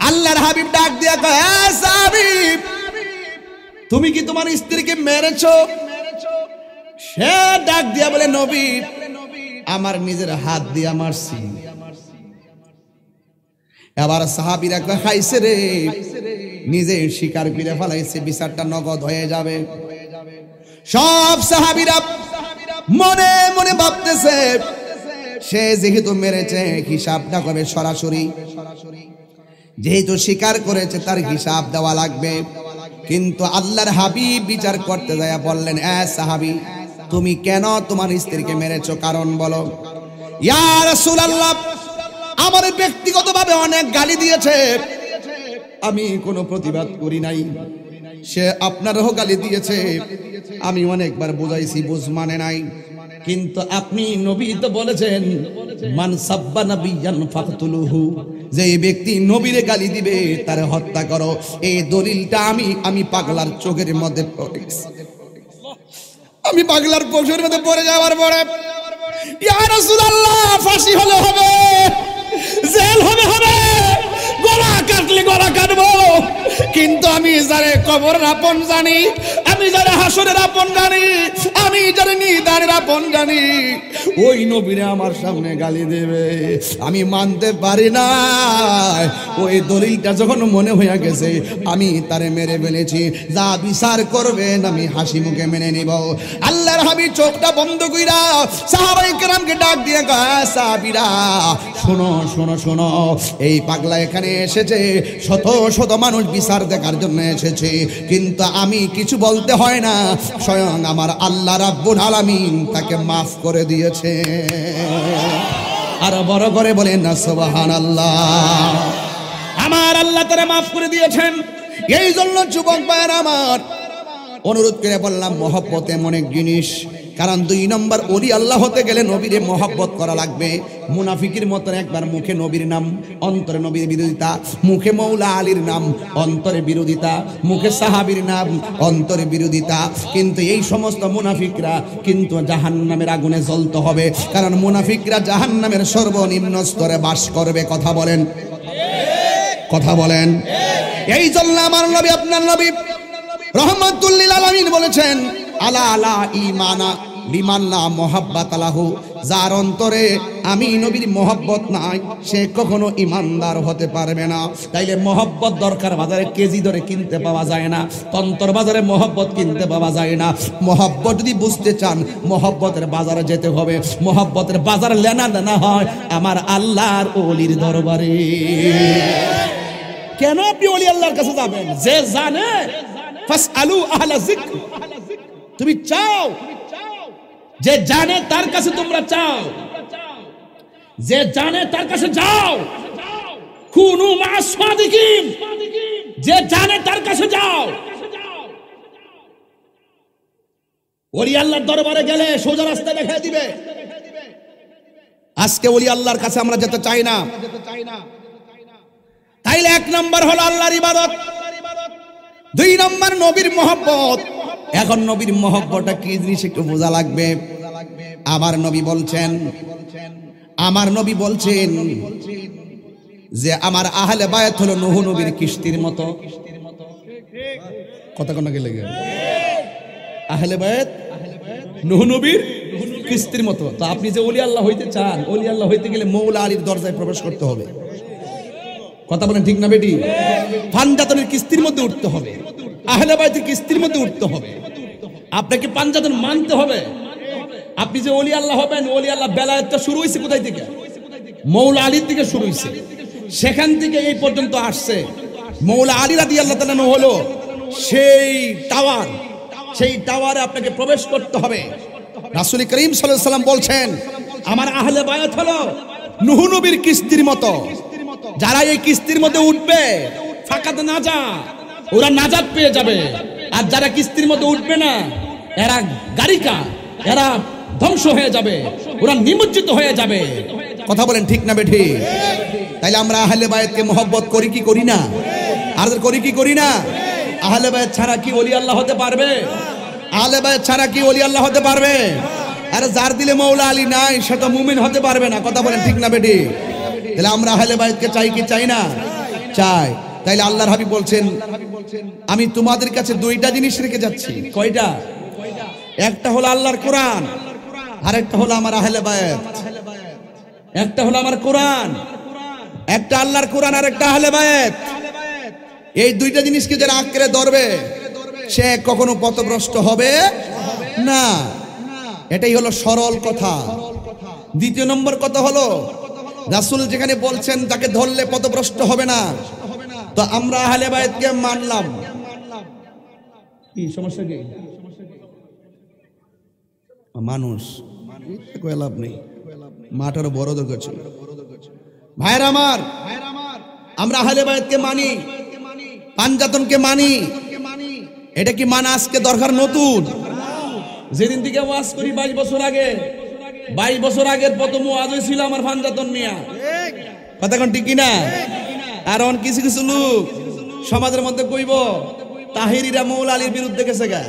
[SPEAKER 1] আল্লাহর হাবিব ডাক দিয়া কয়, এ সাহাবী, তুমি কি তোমার স্ত্রীকে মেরেছো? সে ডাক দিয়া বলে, নবী, আমার নিজের হাত দিয়া মারছি। এবার সাহাবীরা কয়, খাইছে রে, নিজে শিকার করে ফেলাইছে, বিচারটা নগদ হয়ে যাবে। সব সাহাবীরা মনে মনে ভাবতেছে সে যেহেতু মেরেছে হিসাবটা করবে সরাসরি, যেহেতু স্বীকার করেছে তার হিসাব দেওয়া লাগবে। কিন্তু আল্লাহর হাবিব বিচার করতে যায় বললেন, এ সাহাবী, তুমি কেন তোমার স্ত্রীকে মেরেছো? কারণ বলো। ইয়া রাসূলুল্লাহ, আমার ব্যক্তিগতভাবে অনেক গালি দিয়েছে, আমি কোনো প্রতিবাদ করি নাই। সে আপনারও গালি দিয়েছে, আমি অনেকবার বুঝাইছি, বুঝ মানে নাই। কিন্তু আপনি নবী তো বলেছেন, মান সাব্বা নাবিয়ান ফাকতুলুহু, যে ব্যক্তি নবীরে গালি দিবে তারে হত্যা করো। এই দলিলটা আমি পাগলার চোখের মধ্যে পড়েছি। আমি পাগলার চোখের মধ্যে পড়ে যাওয়ার পরে, ইয়া রাসূলুল্লাহ, ফাঁসি হলে হবে, জেল হবে, গলা কাটলে গলা কাটবো, কিন্তু আমি যারে কবরের আপন জানি, আমি যারে হাসরের আপন জানি, আমি যারে নিদানের আপন জানি, ওই নবীরে আমার সামনে গালি দেবে, আমি মানতে পারি না। ওই দলিলটা যখন মনে হয়ে গেছে আমি তারে মেরে ফেলেছি, যা বিচার করবেন আমি হাসি মুখে মেনে নিব। আল্লাহর হাবিব চোখটা বন্ধ কইরা সাহাবায়ে কেরামকে ডাক দিয়ে কয়, সাহাবীরা শোনো শোনো শোনো, এই পাগলা এখানে এসেছে, শত শত মানুষ বিচার দেখার জন্য এসেছে, কিন্তু আমি কিছু বলতে হয় না, স্বয়ং আমার আল্লাহ রাব্বুল আলামিন তাকে মাফ করে দিয়েছে। আর বড় করে বলেন না সুবহানাল্লাহ। আমার আল্লাহ তারে মাফ করে দিয়েছেন। এই জন্য যুবক ভাইরা আমার, অনুরোধ করে বললাম, মহব্বত এমন এক জিনিস, কারণ 2 নম্বর ওলি আল্লাহ হতে গেলে নবীরে মহব্বত করা লাগবে। মুনাফিকের মতন একবার মুখে নবীর নাম, অন্তরে নবীর বিরোধিতা, মুখে মৌলা আলীর নাম, অন্তরে বিরোধিতা, মুখে সাহাবীর নাম, অন্তরে বিরোধিতা। কিন্তু এই সমস্ত মুনাফিকরা কিন্তু জাহান্নামের আগুনে জ্বলতে হবে, কারণ মুনাফিকরা জাহান্নামের সর্বনিম্ন স্তরে বাস করবে। কথা বলেন, কথা বলেন। এই জন্য আমার নবী, আপনার নবী রহমাতুল লিল আলামিন বলেছেন, আলা আলা ঈমানা লিমান লা মুহাব্বাত লাহু, যার অন্তরে আমি নবীর মহব্বত নাই সে কখনো ইমানদার হতে পারবে না। তাইলে মহব্বত দরকার, বাজারে কেজি ধরে কিনতে পাওয়া যায় না, তন্তর বাজারে মহব্বত কিনতে পাওয়া যায় না। মহব্বত যদি বুঝতে চান, মহব্বতের বাজারে যেতে হবে। মহব্বতের বাজার লেনা দেনা হয় আমার আল্লাহর ওলির দরবারে। কেন আপনি ওলি আল্লাহর কাছে যাবেন? যে জানে, ফাসআলু আহলা যিকর, তুমি চাও, যে জানে তার কাছে তোমরা চাও, যে জানে তার কাছে যাও। কুনু মা'আস সাদিকিন, যে জানে তার কাছে যাও। ওলি আল্লাহর দরবারে গেলে সোজা রাস্তা দেখায় দিবে। আজকে ওলি আল্লাহর কাছে আমরা যেতে চাই না। তাইলে 1 নম্বর হলো আল্লাহর ইবাদত, 2 নম্বর নবীর মহব্বত। এখন নবীর মহব্বতটা কি জিনিস একটু বোঝা লাগবে। আমার নবী বলছেন যে আমার আহলে বায়াত হলো নূহ নবীর কিস্তির মতো। কথা কোন গেলে আহলে বায়াত নূহ নবীর কিস্তির মতো। তো আপনি যে ওলি আল্লাহ হইতে চান, ওলি আল্লাহ হইতে গেলে মৌলা আলীর দরজায় প্রবেশ করতে হবে। কথা বলেন ঠিক না বেটি? পাঞ্জাতনের কিস্তির মধ্যে উঠতে হবে, আহলে বায়াতের কিস্তির মধ্যে উঠতে হবে। আপনাকে পাঞ্জাতন মানতে হবে। আপনি যে ওলি আল্লাহ হবেন, ওলি আল্লাহ বেলায়েতটা শুরু হয়েছে কোথায় থেকে? মৌলা আলীর থেকে শুরু হয়েছে, সেখান থেকে এই পর্যন্ত আসছে। মৌলা আলী রাদিয়াল্লাহু তাআলা হলো সেই টাওয়ার, সেই টাওয়ারে আপনাকে প্রবেশ করতে হবে। রাসূল করিম সাল্লাল্লাহু আলাইহি ওয়াসাল্লাম বলছেন, আমার আহলে বায়াত হলো নূহ নবীর কিস্তির মতো। যারা এই কিস্তির মধ্যে উঠবে ফাকাত নাজা, ওরা নাজাত পেয়ে যাবে। আর যারা কিস্তির মধ্যে উঠবে না, এরা গারিকা, এরা ধ্বংস হয়ে যাবে, ওরা নিমজ্জিত হয়ে যাবে। কথা বলেন ঠিক না বেঠিক? তাইলে আমরা আহলে বায়াতকে মহব্বত করি কি করি না? আর করি কি করি না? আহলে বায়াত ছাড়া কি ওলি আল্লাহ হতে পারবে? আহলে বায়াত ছাড়া কি ওলি আল্লাহ হতে পারবে? আরে যার দিলে মৌলা আলী নাই সে তো মুমিন হতে পারবে না। কথা বলেন ঠিক না বেটি? তাহলে আমরা আহলে বায়াতকে চাই কি চাই না? চাই। তাইলে আল্লাহর হাবিব বলছেন আমি তোমাদের কাছে দুইটা জিনিস রেখে যাচ্ছি। কয়টা? একটা হলো আল্লাহর কোরআন, আর একটা হলো আমার আহলে বায়াত। একটা হলো আমার কোরআন, একটা আল্লাহর কোরআন, আর একটা আহলে বায়াত। এই দুইটা জিনিসকে যারা আঁকড়ে ধরবে সে কখনো পথভ্রষ্ট হবে না। এটাই হলো সরল কথা। দ্বিতীয় নম্বর কথা হলো রাসূল যেখানে বলছেন তাকে ধরলে পথভ্রষ্ট হবে না, তো আমরা আহলে বায়াতকে মানলাম। কি সমস্যা? কি মানুষ কই লাভ নেই, মাঠের বড় দরকার ছিল। ভাইরা আমার, আমরা আহলে বায়াতকে মানি, পাঞ্জাতনকে মানি। এটা কি মানা আজকে দরকার নতুন? যেদিন থেকে ওয়াজ করি 22 বছর আগে, 22 বছর আগের প্রথম ওয়াজ হয়েছিল আমার পাঞ্জাতন নিয়া। কথা কোন ঠিক কিনা? আর অন কিছু কিছু লোক সমাজের মধ্যে কইব তাহিরিরা মৌলা আলীর বিরুদ্ধে গেছে গা,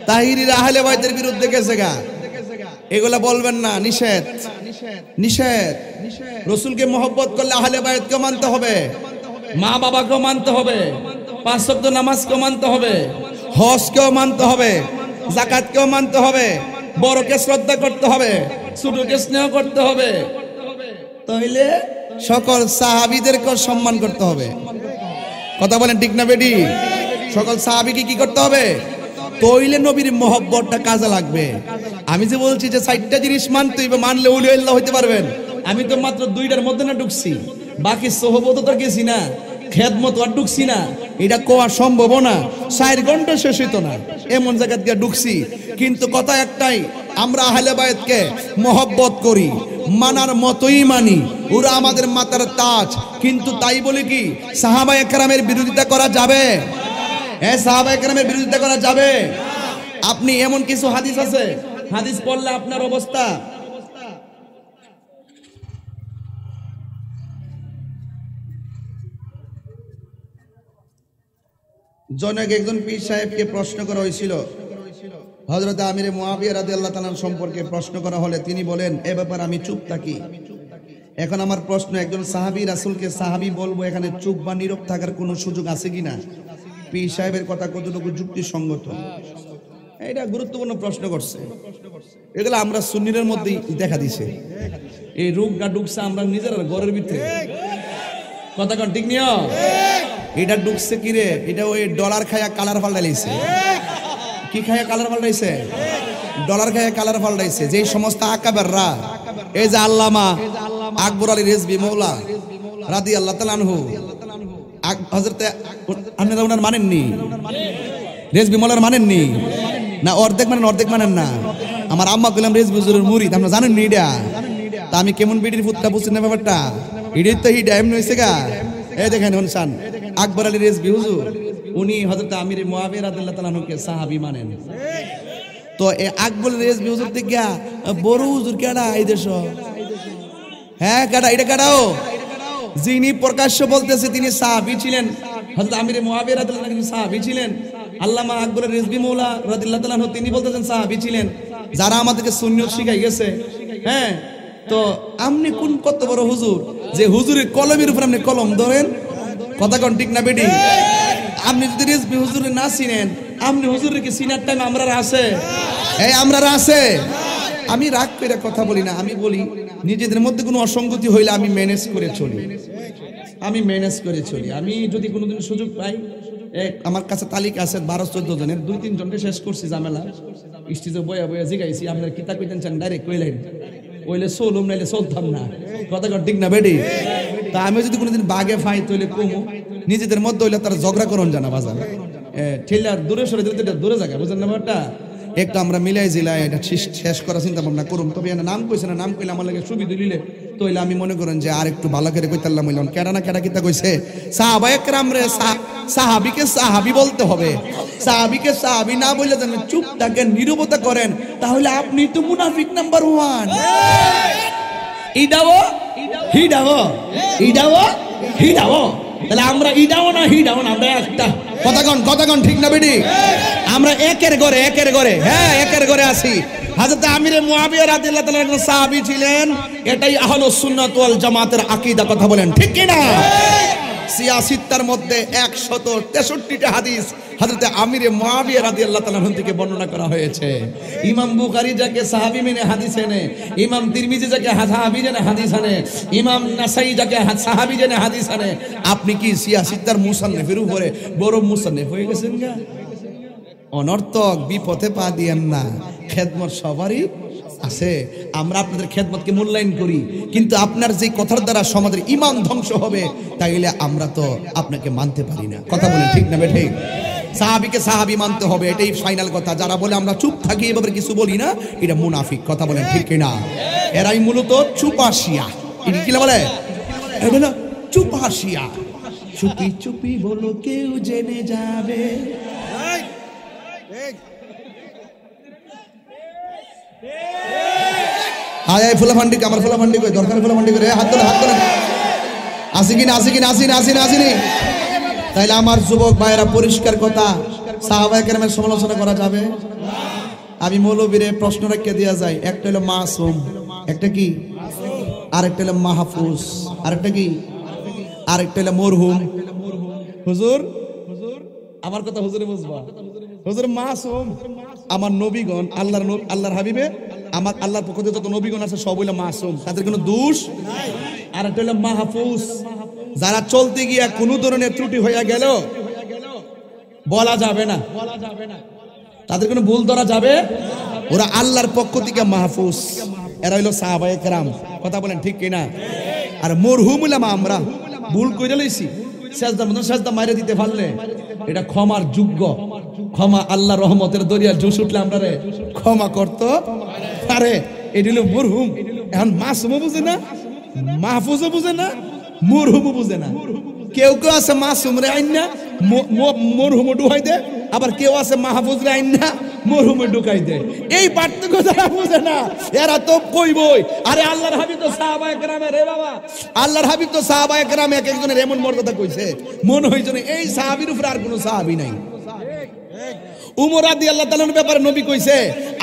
[SPEAKER 1] তাহিরিরা আহলে বায়াতের বিরুদ্ধে গেছে গা। এগুলা বলবেন না, নিষেধ, নিষেধ। রাসূলকে মহব্বত করলে আহলে বায়াতকে মানতে হবে, মা বাবাকে মানতে হবে, 5 ওয়াক্ত নামাজকে মানতে হবে, হজকেও মানতে হবে, যাকাতকেও মানতে হবে, বড়কে শ্রদ্ধা করতে হবে, ছোটকে স্নেহ করতে হবে। তাহলে সকল সাহাবীদেরকে সম্মান করতে হবে। কথা বলেন ঠিক না বেটি? সকল সাহাবীকে কি করতে হবে? তইলে নবীর মহব্বতটা কাজে লাগবে। আমি যে বলছি যে 4টা জিনিস মানতে হইবে, মানলে ওলি আল্লাহ হইতে পারবেন। আমি তো মাত্র 2টার মধ্যে না ঢুকছি, বাকি সোহবত তো গেছি না, খেদমত আর ঢুকছি না। এটা কোয়া সম্ভব না, 4 ঘন্টা শেষ হইতো না এমন জায়গায় গিয়ে ঢুকছি। কিন্তু কথা একটাই, আমরা আহলে বায়াতকে মহব্বত করি, মানার মতোই মানি। ওরা আমাদের মাথার তাজ। কিন্তু তাই বলে কি সাহাবায়ে কেরামের বিরোধিতা করা যাবে? সাহাবায়ে কেরামের বিরোধিতা করা যাবে? আপনি এমন কিছু হাদিস আছে, হাদিস পড়লে আপনার অবস্থা, জনক একজন পীর সাহেবকে প্রশ্ন করা হয়েছিল, হযরত আমির মুয়াবিয়া রাদিয়াল্লাহু তাআলা সম্পর্কে প্রশ্ন করা হলে তিনি বলেন এ ব্যাপারে আমি চুপ থাকি। এখন আমার প্রশ্ন, একজন সাহাবী রাসূলকে সাহাবী বলবো, এখানে চুপ বা নীরব থাকার কোনো সুযোগ আছে কিনা? পীর সাহেবের কথা কতটুকু যুক্তিসঙ্গত? এটা গুরুত্বপূর্ণ প্রশ্ন করছে। এগুলো আমরা সুন্নিদের মধ্যেই দেখা দিছে। এই রোগটা ঢুকছে আমরা নিজের ঘরের ভিতরে। কথা কোন ঠিক নিও? এটা ঢুকছে কি রে? এটা ওই ডলার খায়া কালার পাল্টাইছে। কি খায়া কালার পাল্টাইছে? ডলার খায়া কালার পাল্টাইছে। যে সমস্ত আকাবেররা, এই যে আল্লামা আকবর আলী রেজভী মৌলা রাদিয়াল্লাহু তাআলা আনহু, হযরতে আপনারা ওনার মানেননি? রেজভী মৌলার মানেননি না? অর্ধেক মানেন, অর্ধেক মানেন না। আমার আম্মা কইলাম রেজভী হুজুরের মুরিদ, আপনারা জানেন নি এটা? তা আমি কেমন বিডির ফুটটা বুঝছেন না ব্যাপারটা? এটাই তো হিডা এমন হইছে গা। এই দেখেন শুনছেন, আকবর আলী রেজভী হুজুর উনি হযরত আমির মুয়াবিয়া রাদিয়াল্লাহু তাআলা আনহুকে সাহাবী মানেন। তো এই আকবর রেজভী হুজুর থেকে বড় হুজুর কেডা এই দেশ? হ্যাঁ কেডা? এটা কেডাও? যিনি প্রকাশ্য বলতেছে তিনি সাহাবী ছিলেন, হযরত আমির মুয়াবিয়া রাদিয়াল্লাহু তাআলা আনহু সাহাবী ছিলেন। আল্লামা আকবর রেজভী মৌলা রাদিয়াল্লাহু তাআলা আনহু তিনি বলতেছেন সাহাবী ছিলেন, যারা আমাদেরকে সুন্নিয়ত শিখাই গেছে। হ্যাঁ, তো আপনি কোন কত বড় হুজুর যে হুজুরের কলমের উপর আপনি কলম ধরেন? কথা কোন ঠিক না বেটি? আপনি যদি রেজভী হুজুরে না চিনেন, আপনি হুজুরের কি চিনার টাইম আমরা আছে? এই আমরা আছে? আমি রাগ করে কথা বলি না, আমি বলি নিজেদের মধ্যে কোনো অসঙ্গতি হইলে আমি ম্যানেজ করে চলি, আমি ম্যানেজ করে চলি। আমি যদি কোনোদিন সুযোগ পাই, আমার কাছে তালিকা আছে 12-14 জনের, 2-3 জনকে শেষ করছি ঝামেলা। স্টেজে বয়া বয়া জিগাইছি আপনার কিতা কইতেন চান, ডাইরেক্ট কইলেন ওইলে চলুম নাইলে চলতাম না। কথা ঠিক না বেটি? তা আমি যদি কোনোদিন বাগে ফাই তৈলে কমু, নিজেদের মধ্যে হইলে তার ঝগড়া করুন জানা বাজার ঠেলার দূরে সরে দিতে দূরে জায়গা, বুঝলেন না ব্যাপারটা? একটু আমরা মিলাই জিলাই এটা শেষ করার চিন্তা ভাবনা করুম। তবে নাম কইছে না, নাম কইলে আমার লাগে সুবিধা দিলে তইলে আমি মনে করেন যে আর একটু ভালো করে কইতাল্লাম হইলাম। কেডা না কেডা কিতা কইছে, সাহাবায়ে কেরাম রে সাহাবীকে সাহাবী বলতে হবে। সাহাবীকে সাহাবী না বললে যেন চুপ থাকেন, নীরবতা করেন, তাহলে আপনি তো মুনাফিক নাম্বার 1। এটাও হিডাও হিডাও হিডাও, তাহলে আমরা ইডাও না হিডাও না, আমরা একটা কথাগণ ঠিক না বেটি? আমরা একের ঘরে হ্যাঁ একের ঘরে আছি। হযরত আমির মুয়াবিয়া রাদিয়াল্লাহু তাআলা একজন সাহাবী ছিলেন, এটাই আহলুস সুন্নাত ওয়াল জামাতের আকীদা, কথা বলেন ঠিক কি না? সিয়াসিত্তার মধ্যে 163টা হাদিস হযরত আমির মুয়াবিয়া রাদিয়াল্লাহু তাআলা থেকে বর্ণনা করা হয়েছে। ইমাম বুখারী যাকে সাহাবী মেনে হাদিস আনে, ইমাম তিরমিজি যাকে সাহাবী জেনে হাদিস আনে, ইমাম নাসাই যাকে সাহাবী জেনে হাদিস আনে। আপনি কি সিয়াসিত্তার মুসান্নিফের উপরে বড় মুসান্নিফ হয়ে গেছেন গা? অনর্থক বিপথে পা দিয়েন না, খেদমত সবারই আছে। আমরা আপনাদের খেদমতকে মূল্যায়ন করি, কিন্তু আপনার যে কথার দ্বারা সমাজের ঈমান ধ্বংস হবে তাইলে আমরা তো আপনাকে মানতে পারি না, কথা বলেন ঠিক না বেঠে? সাহাবীকে সাহাবী মানতে হবে, এটাই ফাইনাল কথা। যারা বলে আমরা চুপ থাকি এভাবে কিছু বলি না, এটা মুনাফিক, কথা বলেন ঠিক কিনা? এরাই মূলত চুপাশিয়া। এটা কি বলে? এটা না চুপাশিয়া, চুপি চুপি বলো কেউ জেনে যাবে। আয় ফুলাফান্ডি, আমার ফুলাফান্ডি কই দরকার, ফুলাফান্ডি করে হাত ধরে আসিনি। তাইলে আমার যুবক ভাইয়েরা পরিষ্কার কথা, সাহাবায়ে কেরামের সমালোচনা করা যাবে? আমি মৌলবীরে প্রশ্ন রেখে দেওয়া যায়, একটা হলো মাসুম, একটা কি, আরেকটা হলো মাহফুজ, আরেকটা কি, আরেকটা হলো মরহুম। হুজুর আমার কথা হুজুরে বুঝবা, হুজুর মাসুম আমার নবীগণ, আল্লাহর হাবিবে আমার আল্লাহর পক্ষ থেকে যত নবীগণ আছে সব হইলো মাসুম, তাদের কোনো দোষ নাই। আর একটা হলো মাহফুজ, যারা চলতে গিয়া কোনো ধরনের ত্রুটি হইয়া গেল বলা যাবে না, তাদের কোনো ভুল ধরা যাবে, ওরা আল্লাহর পক্ষ থেকে মাহফুজ। এরা হইলো সাহাবায়ে কেরাম, কথা বলেন ঠিক কিনা? আর মরহুম হইলাম আমরা, ভুল কইরা লইছি, সেজদার মধ্যে সেজদা মাইরে দিতে পারলে এটা ক্ষমার যোগ্য। ক্ষমা আল্লাহর রহমতের দরিয়া জুস উঠলে আমরা রে ক্ষমা করতে পারে, এটি হলো মরহুম। এখন মাসুমও বুঝে না, মাহফুজও বুঝে না, মরহুমও বুঝে না। কেউ কেউ আছে মাসুম রে আইন না মরহুমও ঢুকাই দে, আবার কেউ আছে মাহফুজ রে আইন না মরহুমে ঢুকাই দে। এই পার্থক্য যারা বুঝে না এরা তো কইবই, আরে আল্লাহর হাবিব তো সাহাবায়ে কেরামের, রে বাবা আল্লাহর হাবিব তো সাহাবায়ে কেরাম এক একজনের এমন মর্যাদা কইছে, মনে হইছে এই সাহাবীর উপরে আর কোনো সাহাবী নাই। উমর রাদিয়াল্লাহু তাআলার ব্যাপারে নবী কইছে,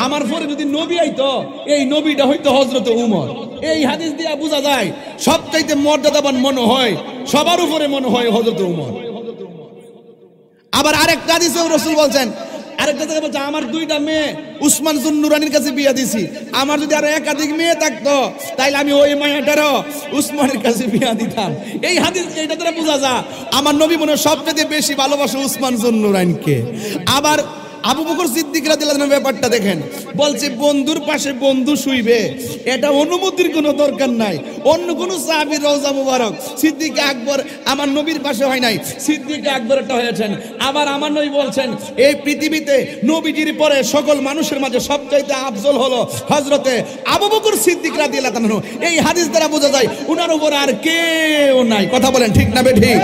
[SPEAKER 1] আমার পরে যদি নবী আইতো এই নবীটা হইতো হযরত উমর। এই হাদিস দিয়া বোঝা যায় সবচাইতে মর্যাদাবান মনে হয়, সবার উপরে মনে হয় হযরত উমর। আবার আরেকটা হাদিসে রাসূল বলছেন, আরেকটা জায়গায় বলছে আমার দুইটা মেয়ে উসমান জুন্নুরানির কাছে বিয়া দিছি, আমার যদি আরো একাধিক মেয়ে থাকতো তাইলে আমি ওই মায়াটারও উসমানের কাছে বিয়া দিতাম। এই হাদিস এইটা দ্বারা বোঝা যায় আমার নবী মনে সবচেয়ে বেশি ভালোবাসে উসমান জুন্নুরানিকে। আবার আবু বকর সিদ্দিক রাদিয়াল্লাহু আনহু ব্যাপারটা দেখেন, বলছে বন্ধুর পাশে বন্ধু শুইবে, এটা অনুমতির কোনো দরকার নাই। অন্য কোন সাহাবীর রওজা মুবারক সিদ্দিক আকবর আমার নবীর পাশে হয় নাই, সিদ্দিক আকবর একটা হয়েছেন। আবার আমার নবী বলছেন এই পৃথিবীতে নবীজির পরে সকল মানুষের মাঝে সবচাইতে আফজল হলো হযরতে আবু বকর সিদ্দিক রাদিয়াল্লাহু আনহু। এই হাদিস দ্বারা বোঝা যায় উনার উপর আর কেউ নাই, কথা বলেন ঠিক না বেঠিক?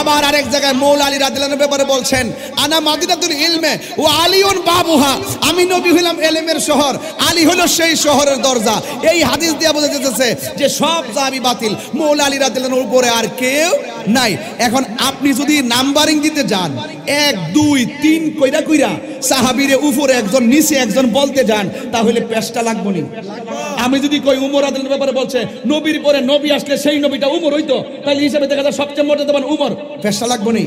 [SPEAKER 1] আবার আরেক জায়গায় মৌলা আলী রাদিয়াল্লাহু আনহুর ব্যাপারে বলছেন, আনা মাদিনাতুল ইলমে ও আলিউন বাবুহা, আমি নবী হইলাম এলেমের শহর, আলী হলো সেই শহরের দরজা। এই হাদিস দিয়ে বোঝা যাচ্ছে যে সব সাহাবী বাতিল, মৌলা আলী রাদিয়াল্লাহু আনহুর উপরে আর কেউ নাই। এখন আপনি যদি নাম্বারিং দিতে যান 1 2 3 কইরা কইরা সাহাবীরে উপরে একজন নিচে একজন বলতে যান তাহলে পেশটা লাগবে না। আমি যদি কই উমর রাদিয়াল্লাহু ব্যাপারে বলছে নবীর পরে নবী আসলে সেই নবীটা উমর হইতো, তাহলে হিসাবে দেখা যায় সবচেয়ে মর্যাদাবান উমর, পেশটা লাগবে না।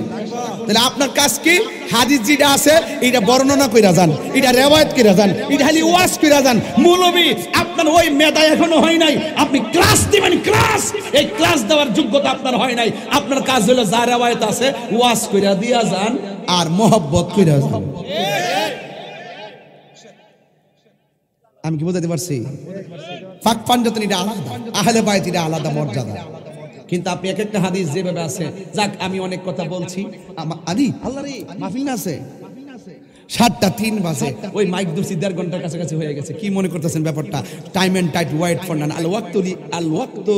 [SPEAKER 1] তাহলে আপনার কাজ কি? হাদিস যেটা আছে এটা বর্ণনা কইরা যান, এটা রিওয়ায়াত কইরা যান, এটা খালি ওয়াজ কইরা যান। মৌলবী আপনার ওই মেধা এখনো হয় নাই, আপনি ক্লাস দিবেন, ক্লাস, এই ক্লাস দেওয়ার যোগ্যতা আপনার হয় নাই। আপনার কাজ হলো যা রিওয়ায়াত আছে ওয়াজ কইরা দিয়া যান আর মহব্বত কইরা যান। আমি কি বুঝাতে পারছি? পাক পাঞ্জাতন এটা আলাদা, আহলে বাইত এটা আলাদা মর্যাদা। কিন্তু আপনি এক একটা হাদিস যেভাবে আছে, যাক আমি অনেক কথা বলছি, আদি আল্লাহ রে মাহফিল না আছে 7:03 বাজে, ওই মাইক দুরছি 1.5 ঘন্টার কাছাকাছি হয়ে গেছে। কি মনে করতেছেন ব্যাপারটা? Time and tide wait for none, আল ওয়াক্তু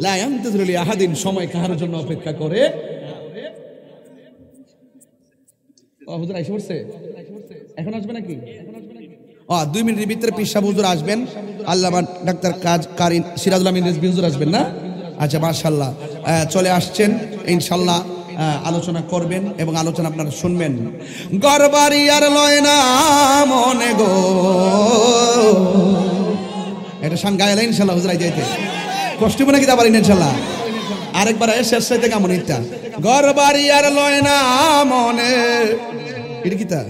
[SPEAKER 1] লা ইয়ান্তাযিরু লি আহাদিন, সময় কাহার জন্য অপেক্ষা করে। ও হুজুর আইসা পড়ছে, এখন আসবে নাকি? 2 মিনিটের ভিতরে পিসাব হুজুর আসবেন, আল্লামা ডাক্তার কারিন সিরাজুল আমিন রিজভী হুজুর আসবেন না? আচ্ছা মাশাআল্লাহ, চলে আসছেন ইনশাআল্লাহ। আলোচনা করবেন এবং আলোচনা আপনারা শুনবেন। গরবারি আর লয় না মনে গো, এটা শান গাইলে ইনশাআল্লাহ হুজুর যাইতে কষ্ট মনে কি পারেন ইনশাআল্লাহ। আরেকবার শেষ সাইতে কেমন ইচ্ছা, গরবারি আর লয় না মনে, এটা কি তা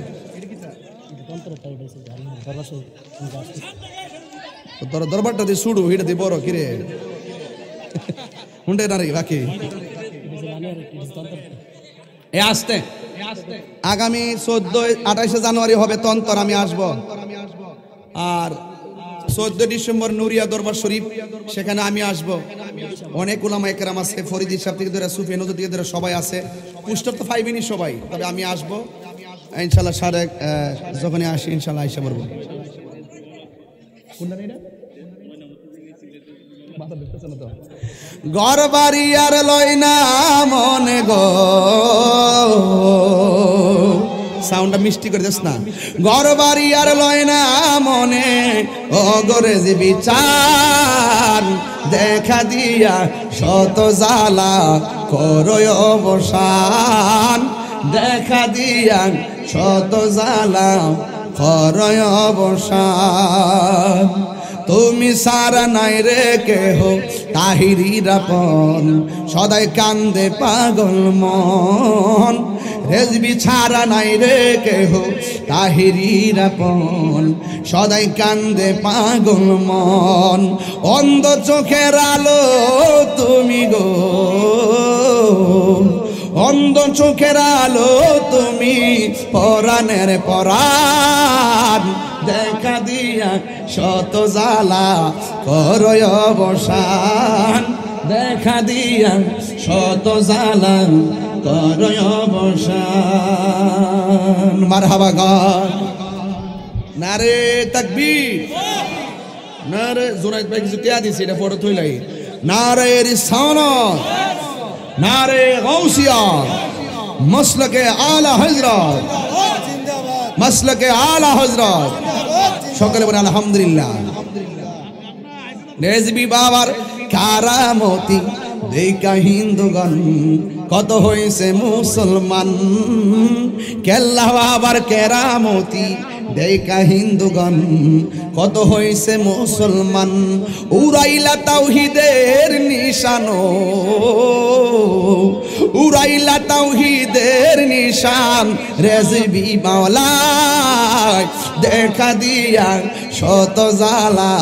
[SPEAKER 1] দরবারটা দিয়ে শুরু, এটা দিয়ে বড় কিরে হুন্ডে না রে বাকি আসতে। আগামী 28 জানুয়ারি হবে তন্তর, আমি আসব। আর 14 ডিসেম্বর নুরিয়া দরবার শরীফ, সেখানে আমি আসব। অনেক উলামায়ে কেরাম আছে, ফরিদ সাহেব থেকে ধরে সুফি নজর থেকে ধরে সবাই আছে, পুষ্টর তো পাইবেনি সবাই, তবে আমি আসব ইনশাআল্লাহ। যখনই আসি ইনশাআল্লাহ আইসা বলবো। ঘর বাড়ি আর লয় না মনে গো, সাউন্ডটা মিষ্টি করে দিস না। ঘর বাড়ি আর লয় না মনে, ও গরে যে বিচার দেখা দিয়া শত জ্বালা করয় অবসান, দেখা দিয়া শত জ্বালা করয় অবসান। তুমি সারা নাই রে কেহ তাহিরির আপন, সদাই কান্দে পাগল মন। রেজবি ছাড়া নাই রে কেহ তাহিরির আপন, সদাই কান্দে পাগল মন। অন্ধ চোখের আলো তুমি গো, অন্ধ চোখের আলো তুমি, পরাণের পরাণ দেখা দিয়া শত জ্বালা করয় অবসান, দেখা দিয়া শত জ্বালা করয় অবসান। মারহাবা গান, নারে তাকবীর, নারে জোনায়েদ ভাই কিছু টিয়া দিছে, এটা ফটো থইলাই। নারে রিসালাত, নারে গাউসিয়া, মাসলাকে আলা হযরত, মাসলাকে আলা হযরত। সকলে বলে আলহামদুলিল্লাহ। রেজবি বাবার কারামতি দেখা হিন্দুগণ কত হয়েছে মুসলমান, কেল্লা বাবার কেরামতি দেখা হিন্দুগণ কত হয়েছে মুসলমান। উড়াইলা তাওহীদের নিশানো, উড়াইলা তাওহীদের নিশান। রেজবি মাওলা দেখা দিয়া শত জ্বালা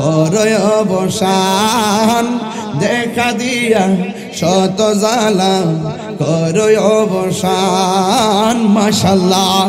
[SPEAKER 1] করয় অবসান, দেখা দিয়া শত জ্বালা করয় অবসান। মাশাআল্লাহ।